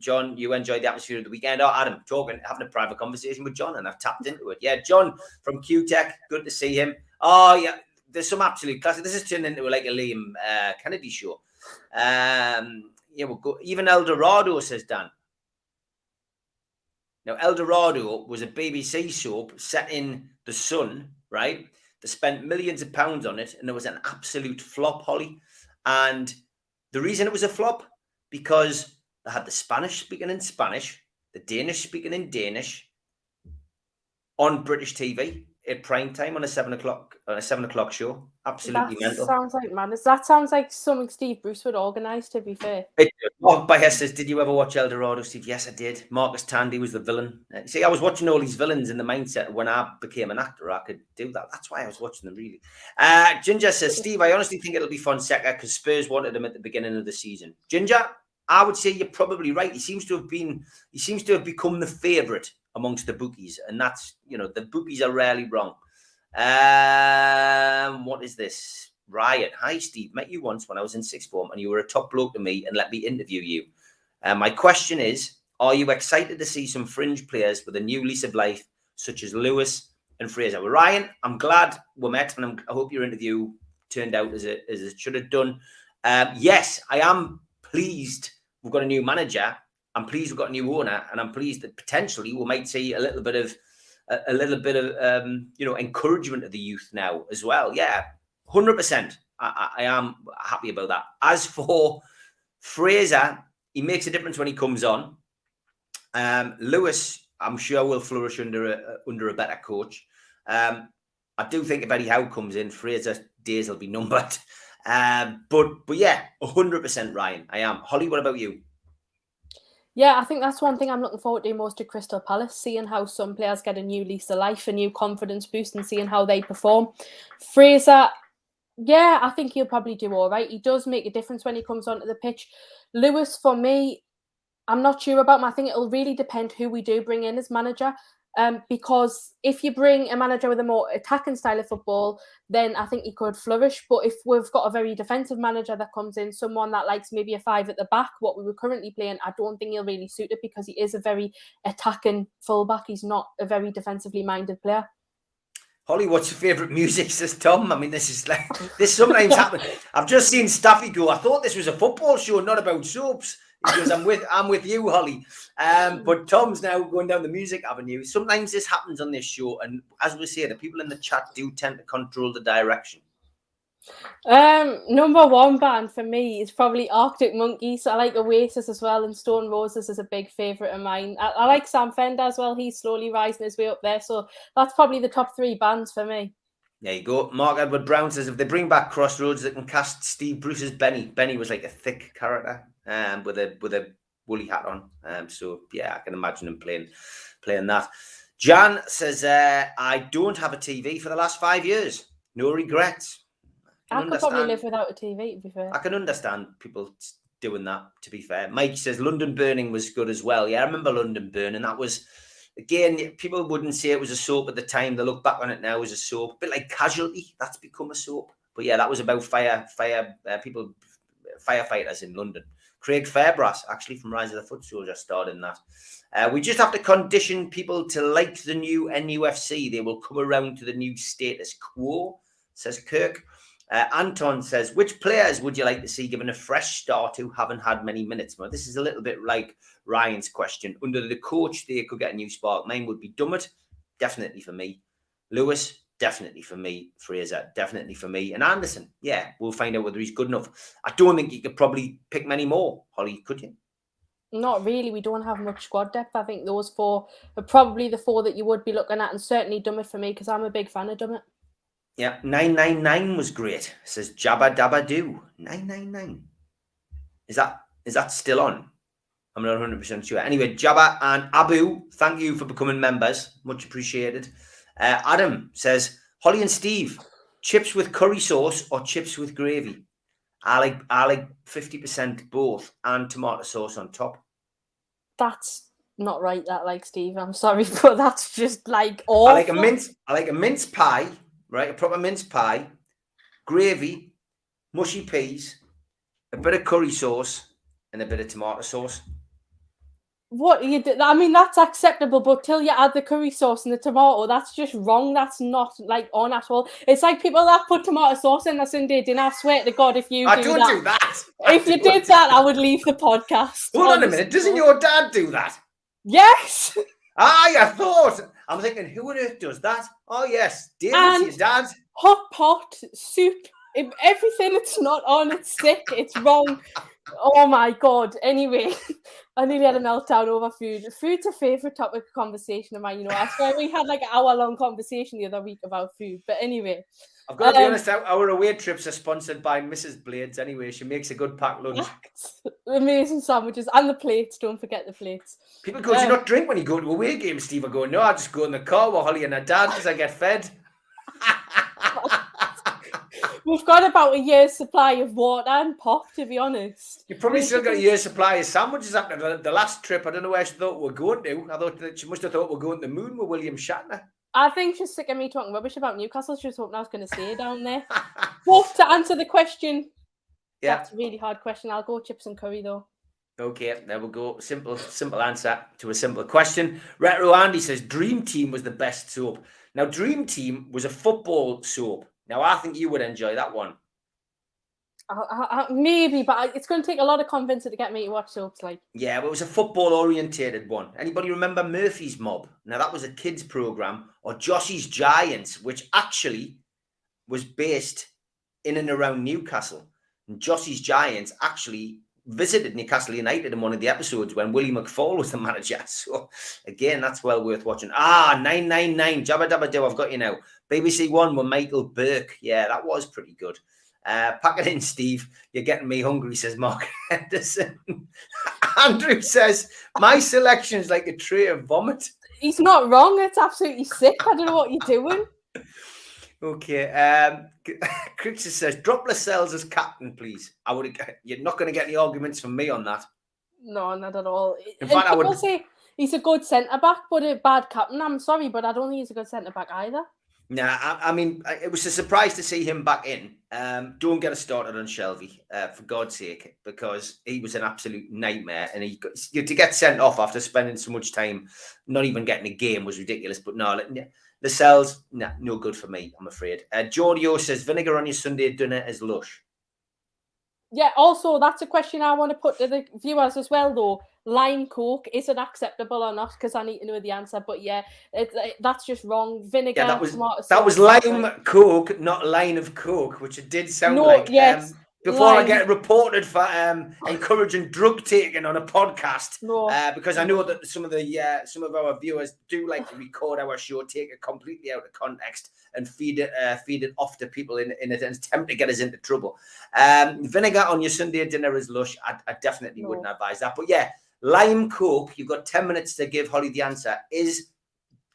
John, you enjoyed the atmosphere of the weekend. Oh, Adam, having a private conversation with John, and I've tapped into it. Yeah, John from Q-Tech, good to see him. Oh, yeah, there's some absolute classic. This has turned into like a Liam Kennedy show. Yeah, we'll go. Even El Dorado, says Dan. Now, El Dorado was a BBC soap set in the sun, right? They spent millions of pounds on it, and it was an absolute flop, Holly. And the reason it was a flop, because they had the Spanish speaking in Spanish, the Danish speaking in Danish on British TV at prime time on a 7 o'clock show. Absolutely mental. Sounds like madness. That sounds like something Steve Bruce would organise, to be fair. Mark Bayer says, did you ever watch El Dorado, Steve? Yes, I did. Marcus Tandy was the villain. See, I was watching all these villains in the mindset when I became an actor. I could do that. That's why I was watching them, really. Ginger says, Steve, I honestly think it'll be Fonseca because Spurs wanted him at the beginning of the season. Ginger, I would say you're probably right. He seems to have become the favourite amongst the bookies, and that's, the bookies are rarely wrong. What is this? Riot. Hi, Steve. Met you once when I was in sixth form, and you were a top bloke to me and let me interview you. My question is, are you excited to see some fringe players with a new lease of life, such as Lewis and Fraser? Well, Ryan, I'm glad we met, and I hope your interview turned out as it should have done. Yes, I am pleased we've got a new manager. I'm pleased we've got a new owner, and I'm pleased that potentially we might see a little bit of encouragement of the youth now as well. Yeah, 100%. I am happy about that. As for Fraser, he makes a difference when he comes on. Lewis, I'm sure, will flourish under a better coach. I do think if Eddie Howe comes in, Fraser's days will be numbered. But yeah, 100%, Ryan. I am. Holly, what about you? Yeah, I think that's one thing I'm looking forward to most to Crystal Palace, seeing how some players get a new lease of life, a new confidence boost, and seeing how they perform. Fraser, yeah, I think he'll probably do all right. He does make a difference when he comes onto the pitch. Lewis, for me, I'm not sure about him. I think it'll really depend who we do bring in as manager. Because if you bring a manager with a more attacking style of football, then I think he could flourish. But if we've got a very defensive manager that comes in, someone that likes maybe a 5 at the back, what we were currently playing, I don't think he'll really suit it because he is a very attacking fullback. He's not a very defensively minded player. Holly, what's your favourite music, says Tom? I mean, this sometimes happens. I've just seen Staffy go, I thought this was a football show, not about soaps. He goes, I'm with you, Holly. But Tom's now going down the music avenue. Sometimes this happens on this show. And as we say, the people in the chat do tend to control the direction. Number one band for me is probably Arctic Monkeys. I like Oasis as well, and Stone Roses is a big favourite of mine. I like Sam Fender as well. He's slowly rising his way up there. So that's probably the top 3 bands for me. There you go. Mark Edward Brown says, if they bring back Crossroads, they can cast Steve Bruce's Benny. Benny was like a thick character with a woolly hat on. So, yeah, I can imagine him playing that. Jan says, I don't have a TV for the last 5 years. No regrets. I could probably live without a TV, to be fair. I can understand people doing that, to be fair. Mike says London Burning was good as well. Yeah, I remember London Burning. That was, again, people wouldn't say it was a soap at the time. They look back on it now as a soap. A bit like Casualty, that's become a soap. But yeah, that was about firefighters in London. Craig Fairbrass, actually, from Rise of the Foot Soldier, starred in that. We just have to condition people to like the new NUFC. They will come around to the new status quo, says Kirk. Anton says, which players would you like to see given a fresh start who haven't had many minutes? Well, this is a little bit like Ryan's question. Under the coach, they could get a new spark. Mine would be Dummett, definitely for me. Lewis, definitely for me. Fraser, definitely for me. And Anderson, yeah, we'll find out whether he's good enough. I don't think you could probably pick many more, Holly, could you? Not really. We don't have much squad depth. I think those 4 are probably the 4 that you would be looking at, and certainly Dummett for me, because I'm a big fan of Dummett. Yeah, 999 was great, says Jabba Dabba Doo. 999. Is that still on? I'm not 100% sure. Anyway, Jabba and Abu, thank you for becoming members. Much appreciated. Adam says, Holly and Steve, chips with curry sauce or chips with gravy? I like 50% both and tomato sauce on top. That's not right, that, like, Steve. I'm sorry, but that's just like awful. I like a mince pie. Right, a proper mince pie, gravy, mushy peas, a bit of curry sauce, and a bit of tomato sauce. What you do? I mean, that's acceptable, but till you add the curry sauce and the tomato, that's just wrong. That's not like on at all. It's like people that put tomato sauce in their Sunday dinner. I swear to God, if you I don't do that. If you did that, I would leave the podcast. Hold on a minute. Doesn't your dad do that? Yes. I thought. I'm thinking, who on earth does that? Oh, yes. David's your dad. Hot pot, soup, everything that's not on, it's sick, it's wrong. Oh, my God. Anyway, I nearly had a meltdown over food. Food's a favourite topic of conversation of mine. You know, I swear we had like an hour-long conversation the other week about food. But anyway. I've got to be honest, our away trips are sponsored by Mrs. Blades anyway. She makes a good packed lunch. Amazing sandwiches. And the plates. Don't forget the plates. People go, do you not drink when you go to away games, Steve? I go, no, I just go in the car with Holly and her dad because I get fed. We've got about a year's supply of water and pop, to be honest. You probably still got a year's supply of sandwiches after the last trip. I don't know where she thought we were going to. I thought that she must have thought we were going to the moon with William Shatner. I think she's sick of me talking rubbish about Newcastle. She was hoping I was going to stay down there. But to answer the question, that's a really hard question. I'll go chips and curry, though. Okay, there we go. Simple answer to a simple question. Retro Andy says, Dream Team was the best soap. Now, Dream Team was a football soap. Now, I think you would enjoy that one. Maybe, but it's going to take a lot of convincing to get me to watch soaps. Like, yeah, but it was a football-orientated one. Anybody remember Murphy's Mob? Now, that was a kids' program, or Jossie's Giants, which actually was based in and around Newcastle. And Jossie's Giants actually visited Newcastle United in one of the episodes when Willie McFall was the manager. So, again, that's well worth watching. 999, Jabba Dabba Do, I've got you now. BBC One with Michael Burke. Yeah, that was pretty good. Pack it in, Steve. You're getting me hungry, says Mark Henderson. Andrew says, my selection is like a tray of vomit. He's not wrong. It's absolutely sick. I don't know what you're doing. Okay. Chris says, drop Lascelles as captain, please. You're not going to get any arguments from me on that. No, not at all. In fact, I would say he's a good centre-back, but a bad captain. I'm sorry, but I don't think he's a good centre-back either. Nah, I mean, it was a surprise to see him back in. Don't get us started on Shelby, for God's sake, because he was an absolute nightmare. And to get sent off after spending so much time not even getting a game was ridiculous. But no, The cells, nah, no good for me, I'm afraid. Giorgio says, vinegar on your Sunday dinner is lush. Yeah, also, that's a question I want to put to the viewers as well, though. Lime Coke, is it acceptable or not? Because I need to know the answer. But yeah, that's just wrong. Vinegar, Yeah, tomato sauce, that was lime Coke, not line of Coke, which it did sound like. Yes, before lime. I get reported for encouraging drug taking on a podcast, because I know that some of our viewers do like to record our show, take it completely out of context, and feed it off to people in an attempt to get us into trouble. Vinegar on your Sunday dinner is lush. I definitely wouldn't advise that. But yeah, lime Coke. You've got 10 minutes to give Holly the answer. Is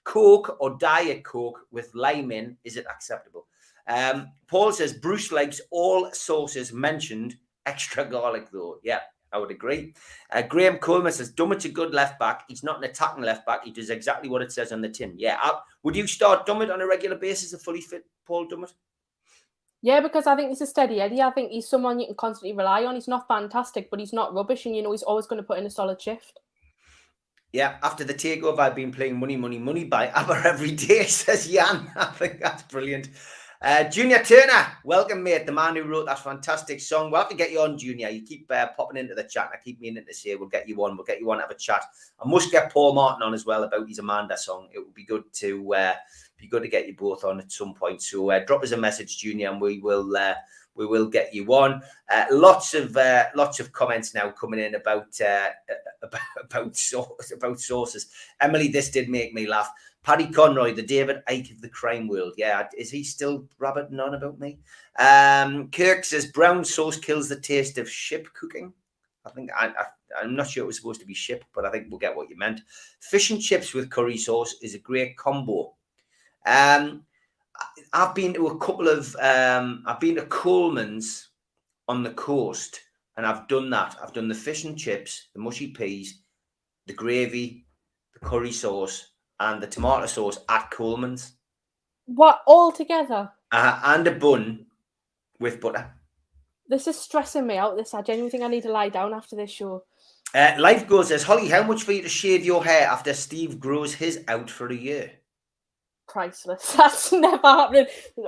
Coke or Diet Coke with lime in, is it acceptable? Paul says Bruce likes all sauces mentioned, extra garlic though. Yeah, I would agree. Graham Coleman says Dummett's a good left back. He's not an attacking left back. He does exactly what it says on the tin. Yeah, would you start Dummett on a regular basis, a fully fit Paul Dummett? Yeah, because I think he's a steady Eddie. I think he's someone you can constantly rely on. He's not fantastic, but he's not rubbish, and he's always going to put in a solid shift. Yeah, after the takeover, I've been playing Money, Money, Money by ABBA every day, says Jan. I think that's brilliant. Junior Turner, welcome, mate. The man who wrote that fantastic song. We'll have to get you on, Junior. You keep popping into the chat. I keep meaning to say we'll get you on. We'll get you on to have a chat. I must get Paul Martin on as well about his Amanda song. It would be good to get you both on at some point. So drop us a message, Junior, and we will get you on. Lots of comments now coming in about sources. Emily, this did make me laugh. Paddy Conroy, the David Icke of the crime world. Yeah, is he still rabbiting on about me? Kirk says brown sauce kills the taste of ship cooking. I think I'm not sure it was supposed to be ship, but I think we'll get what you meant. Fish and chips with curry sauce is a great combo. I've been to a couple of I've been to Coleman's on the coast, and I've done that. I've done the fish and chips, the mushy peas, the gravy, the curry sauce, and the tomato sauce at Coleman's. What, all together? And a bun with butter. This is stressing me out. I genuinely think I need to lie down after this show. Life Goes says, Holly, how much for you to shave your hair after Steve grows his out for a year? Priceless. That's never happening.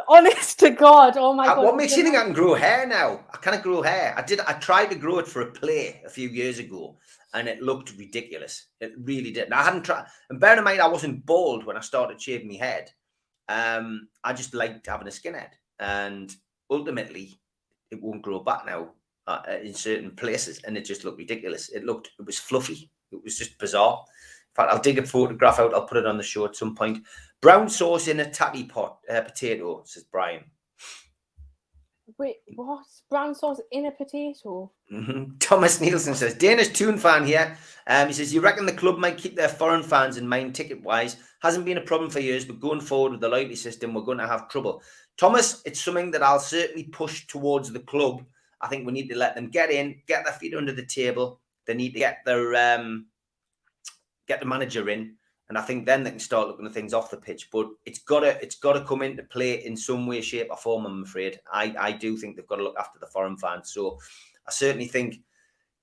Honest to God. Oh my God. What makes you think I can grow hair now? I can't grow hair. I tried to grow it for a play a few years ago, and it looked ridiculous. It really did. And I hadn't tried. And bear in mind, I wasn't bald when I started shaving my head. I just liked having a skinhead, and ultimately, it won't grow back now in certain places, and it just looked ridiculous. It was fluffy. It was just bizarre. In fact, I'll dig a photograph out. I'll put it on the show at some point. Brown sauce in a tatty pot potato, says Brian. Wait, what? Brown sauce in a potato? Mm-hmm. Thomas Nielsen says, Danish Toon fan here. He says, you reckon the club might keep their foreign fans in mind ticket-wise? Hasn't been a problem for years, but going forward with the loyalty system, we're going to have trouble. Thomas, it's something that I'll certainly push towards the club. I think we need to let them get in, get their feet under the table. They need to get the manager in. And I think then they can start looking at things off the pitch. But it's got to come into play in some way, shape or form, I'm afraid. I do think they've got to look after the foreign fans. So I certainly think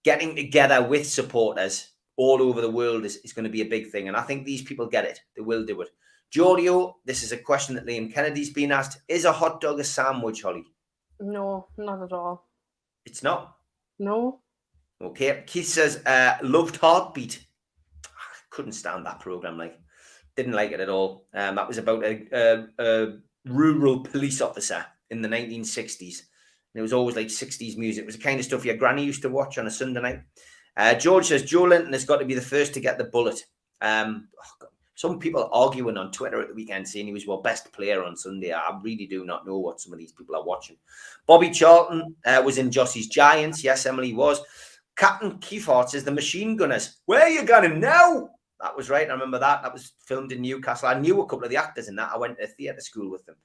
getting together with supporters all over the world is going to be a big thing. And I think these people get it. They will do it. Giorgio, this is a question that Liam Kennedy's been asked. Is a hot dog a sandwich, Holly? No, not at all. It's not? No. Okay. Keith says, loved Heartbeat. Couldn't stand that program. Didn't like it at all. That was about a rural police officer in the 1960s. And it was always like 60s music. It was the kind of stuff your granny used to watch on a Sunday night. George says Joe Linton has got to be the first to get the bullet. Some people arguing on Twitter at the weekend saying he was our best player on Sunday. I really do not know what some of these people are watching. Bobby Charlton was in Jossie's Giants. Yes, Emily was. Captain Keefart says the Machine Gunners. Where are you going now? That was right. I remember that. That was filmed in Newcastle. I knew a couple of the actors in that. I went to theatre school with them.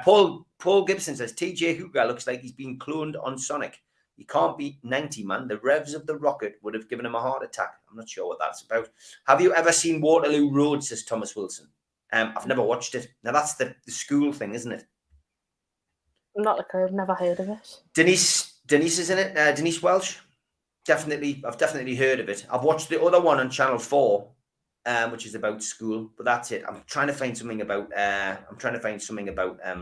Paul Gibson says, TJ Hooker looks like he's been cloned on Sonic. He can't be 90, man. The revs of the rocket would have given him a heart attack. I'm not sure what that's about. Have you ever seen Waterloo Road, says Thomas Wilson? I've never watched it. Now, that's the school thing, isn't it? Not like I've never heard of it. Denise is in it. Denise Welsh. I've definitely heard of it. I've watched the other one on Channel 4. which is about school, but that's it. I'm trying to find something about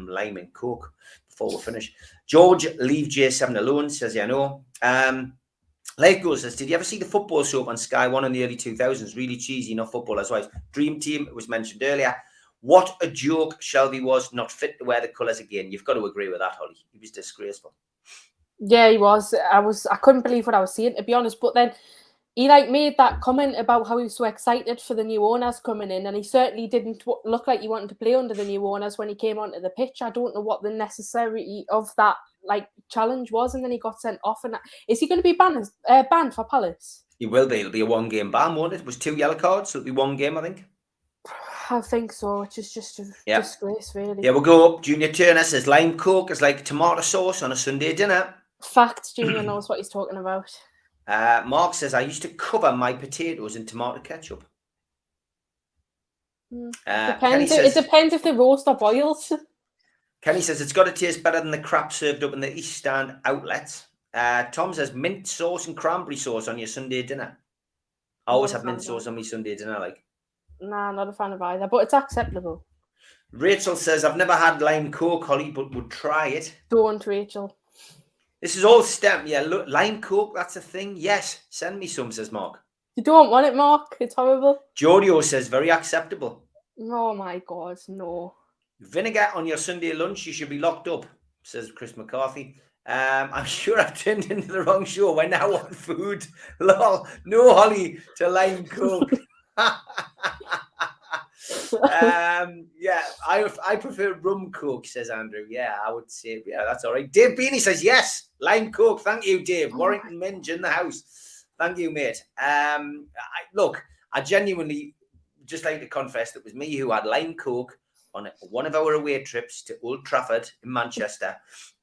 lime and coke before we finish. George, leave J7 alone, says I know. Life Goes says, did you ever see the football soap on Sky One in the early 2000s? Really cheesy, not football as well. Dream Team, it was mentioned earlier. What a joke Shelby was, not fit to wear the colours again. You've got to agree with that, Holly. He was disgraceful. Yeah, he was. I couldn't believe what I was seeing, to be honest. But then he made that comment about how he was so excited for the new owners coming in, and he certainly didn't look like he wanted to play under the new owners when he came onto the pitch. I don't know what the necessity of that challenge was, and then he got sent off. And is he going to be banned for Palace? He will be. It'll be a one-game ban, won't it? It was 2 yellow cards, so it'll be one game, I think. I think so, which is just a disgrace, really. Yeah, we'll go up. Junior Turner says lime coke is like tomato sauce on a Sunday dinner. Fact, Junior knows what he's talking about. Mark says, I used to cover my potatoes in tomato ketchup. It depends if they roast or boiled. Kenny says, it's got to taste better than the crap served up in the East Stand outlets. Tom says, mint sauce and cranberry sauce on your Sunday dinner. I always have mint sauce on my Sunday dinner, Nah, not a fan of either, but it's acceptable. Rachel says, I've never had lime coke, Holly, but would try it. Don't, Rachel. This is all STEM. Yeah, look, lime coke, that's a thing. Yes, send me some, says Mark. You don't want it, Mark. It's horrible. Jodio says, very acceptable. Oh, my God, no. Vinegar on your Sunday lunch, you should be locked up, says Chris McCarthy. I'm sure I've turned into the wrong show. We're now on food. Lol. No, Holly, to lime coke. Yeah, I prefer rum coke, says Andrew. Yeah, I would say, yeah, that's all right. Dave Beanie says yes, lime coke. Thank you, Dave. Warrington Minge in the house. Thank you, mate. Look, I genuinely just like to confess that it was me who had lime coke on one of our away trips to Old Trafford in Manchester,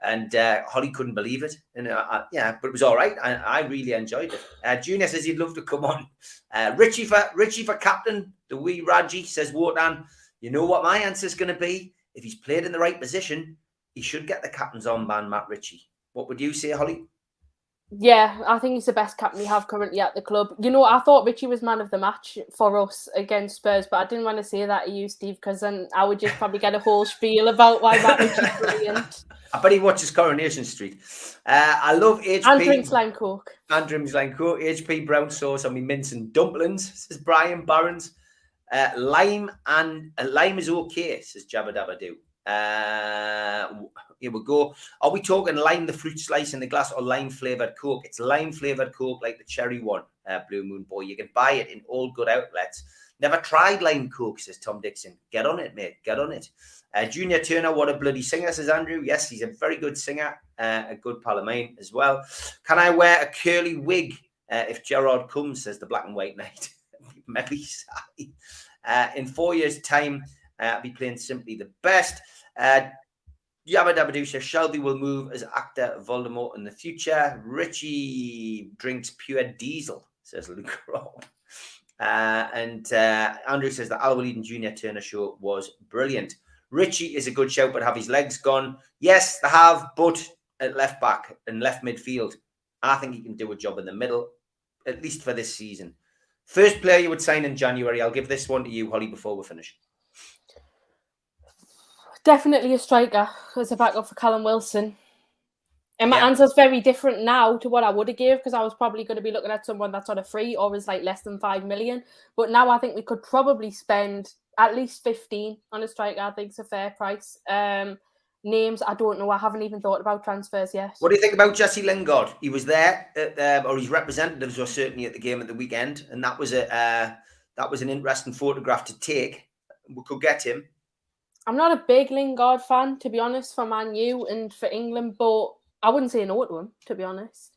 and Holly couldn't believe it. And yeah, but it was all right. I really enjoyed it. Junior says he'd love to come on. Richie for captain. The wee Raji says, Wotan, you know what my answer is going to be? If he's played in the right position, he should get the captain's armband, Matt Ritchie. What would you say, Holly? Yeah, I think he's the best captain we have currently at the club. You know, I thought Richie was man of the match for us against Spurs, but I didn't want to say that to you, Steve, because then I would just probably get a whole spiel about why Matt Ritchie's brilliant. I bet he watches Coronation Street. I love HP. And drinks lime coke. And drinks lime coke. HP brown sauce on me mince and dumplings, says Brian Barons. Lime is okay, says Jabba Dabba Doo. Here we go. Are we talking lime the fruit slice in the glass or lime flavoured Coke? It's lime flavoured Coke like the cherry one, Blue Moon Boy. You can buy it in all good outlets. Never tried lime Coke, says Tom Dixon. Get on it, mate. Get on it. Junior Turner, what a bloody singer, says Andrew. Yes, he's a very good singer. A good pal of mine as well. Can I wear a curly wig if Gerard comes, says the Black and White Knight. Maybe. In 4 years' time, I'll be playing Simply the Best. Yabba Dabba Doo says Shelby will move as actor Voldemort in the future. Richie drinks pure diesel, says Luke Robb. And Andrew says the Al Walid and Junior Turner show was brilliant. Richie is a good shout, but have his legs gone? Yes, they have, but at left back and left midfield, I think he can do a job in the middle, at least for this season. First player you would sign in January. I'll give this one to you, Holly, before we finish. Definitely a striker as a backup for Callum Wilson. And my answer's very different now to what I would have given, because I was probably going to be looking at someone that's on a free or is less than 5 million. But now I think we could probably spend at least 15 on a striker. I think it's a fair price. Names, I don't know. I haven't even thought about transfers yet. What do you think about Jesse Lingard? He was there, or his representatives were certainly at the game at the weekend, and that was an interesting photograph to take. We could get him. I'm not a big Lingard fan, to be honest, for Man U and for England, but I wouldn't say no to him, to be honest.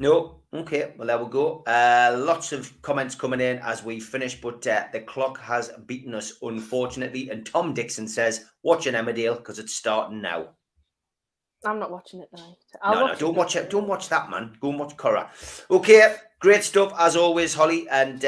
No? Okay, well, there we go. Lots of comments coming in as we finish, but the clock has beaten us, unfortunately. And Tom Dixon says, watching Emmerdale because it's starting now. I'm not watching it tonight. Don't watch it. Don't watch that, man. Go and watch Cora. Okay, great stuff as always, Holly. And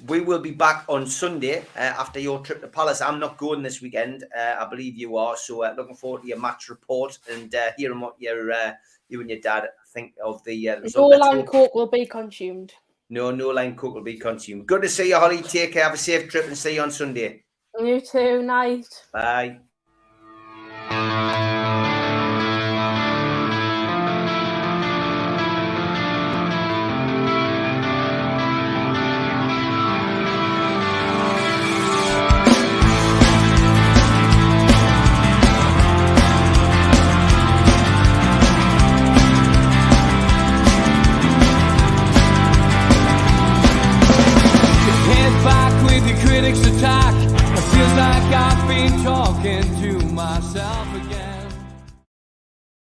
we will be back on Sunday after your trip to Palace. I'm not going this weekend. I believe you are. So looking forward to your match report and hearing what you and your dad think of the result. No lime coke will be consumed. no line cook will be consumed. Good to see you, Holly. Take care. Have a safe trip and see you on Sunday. You too. Night. Bye. Critics attack. It feels like I've been talking to myself.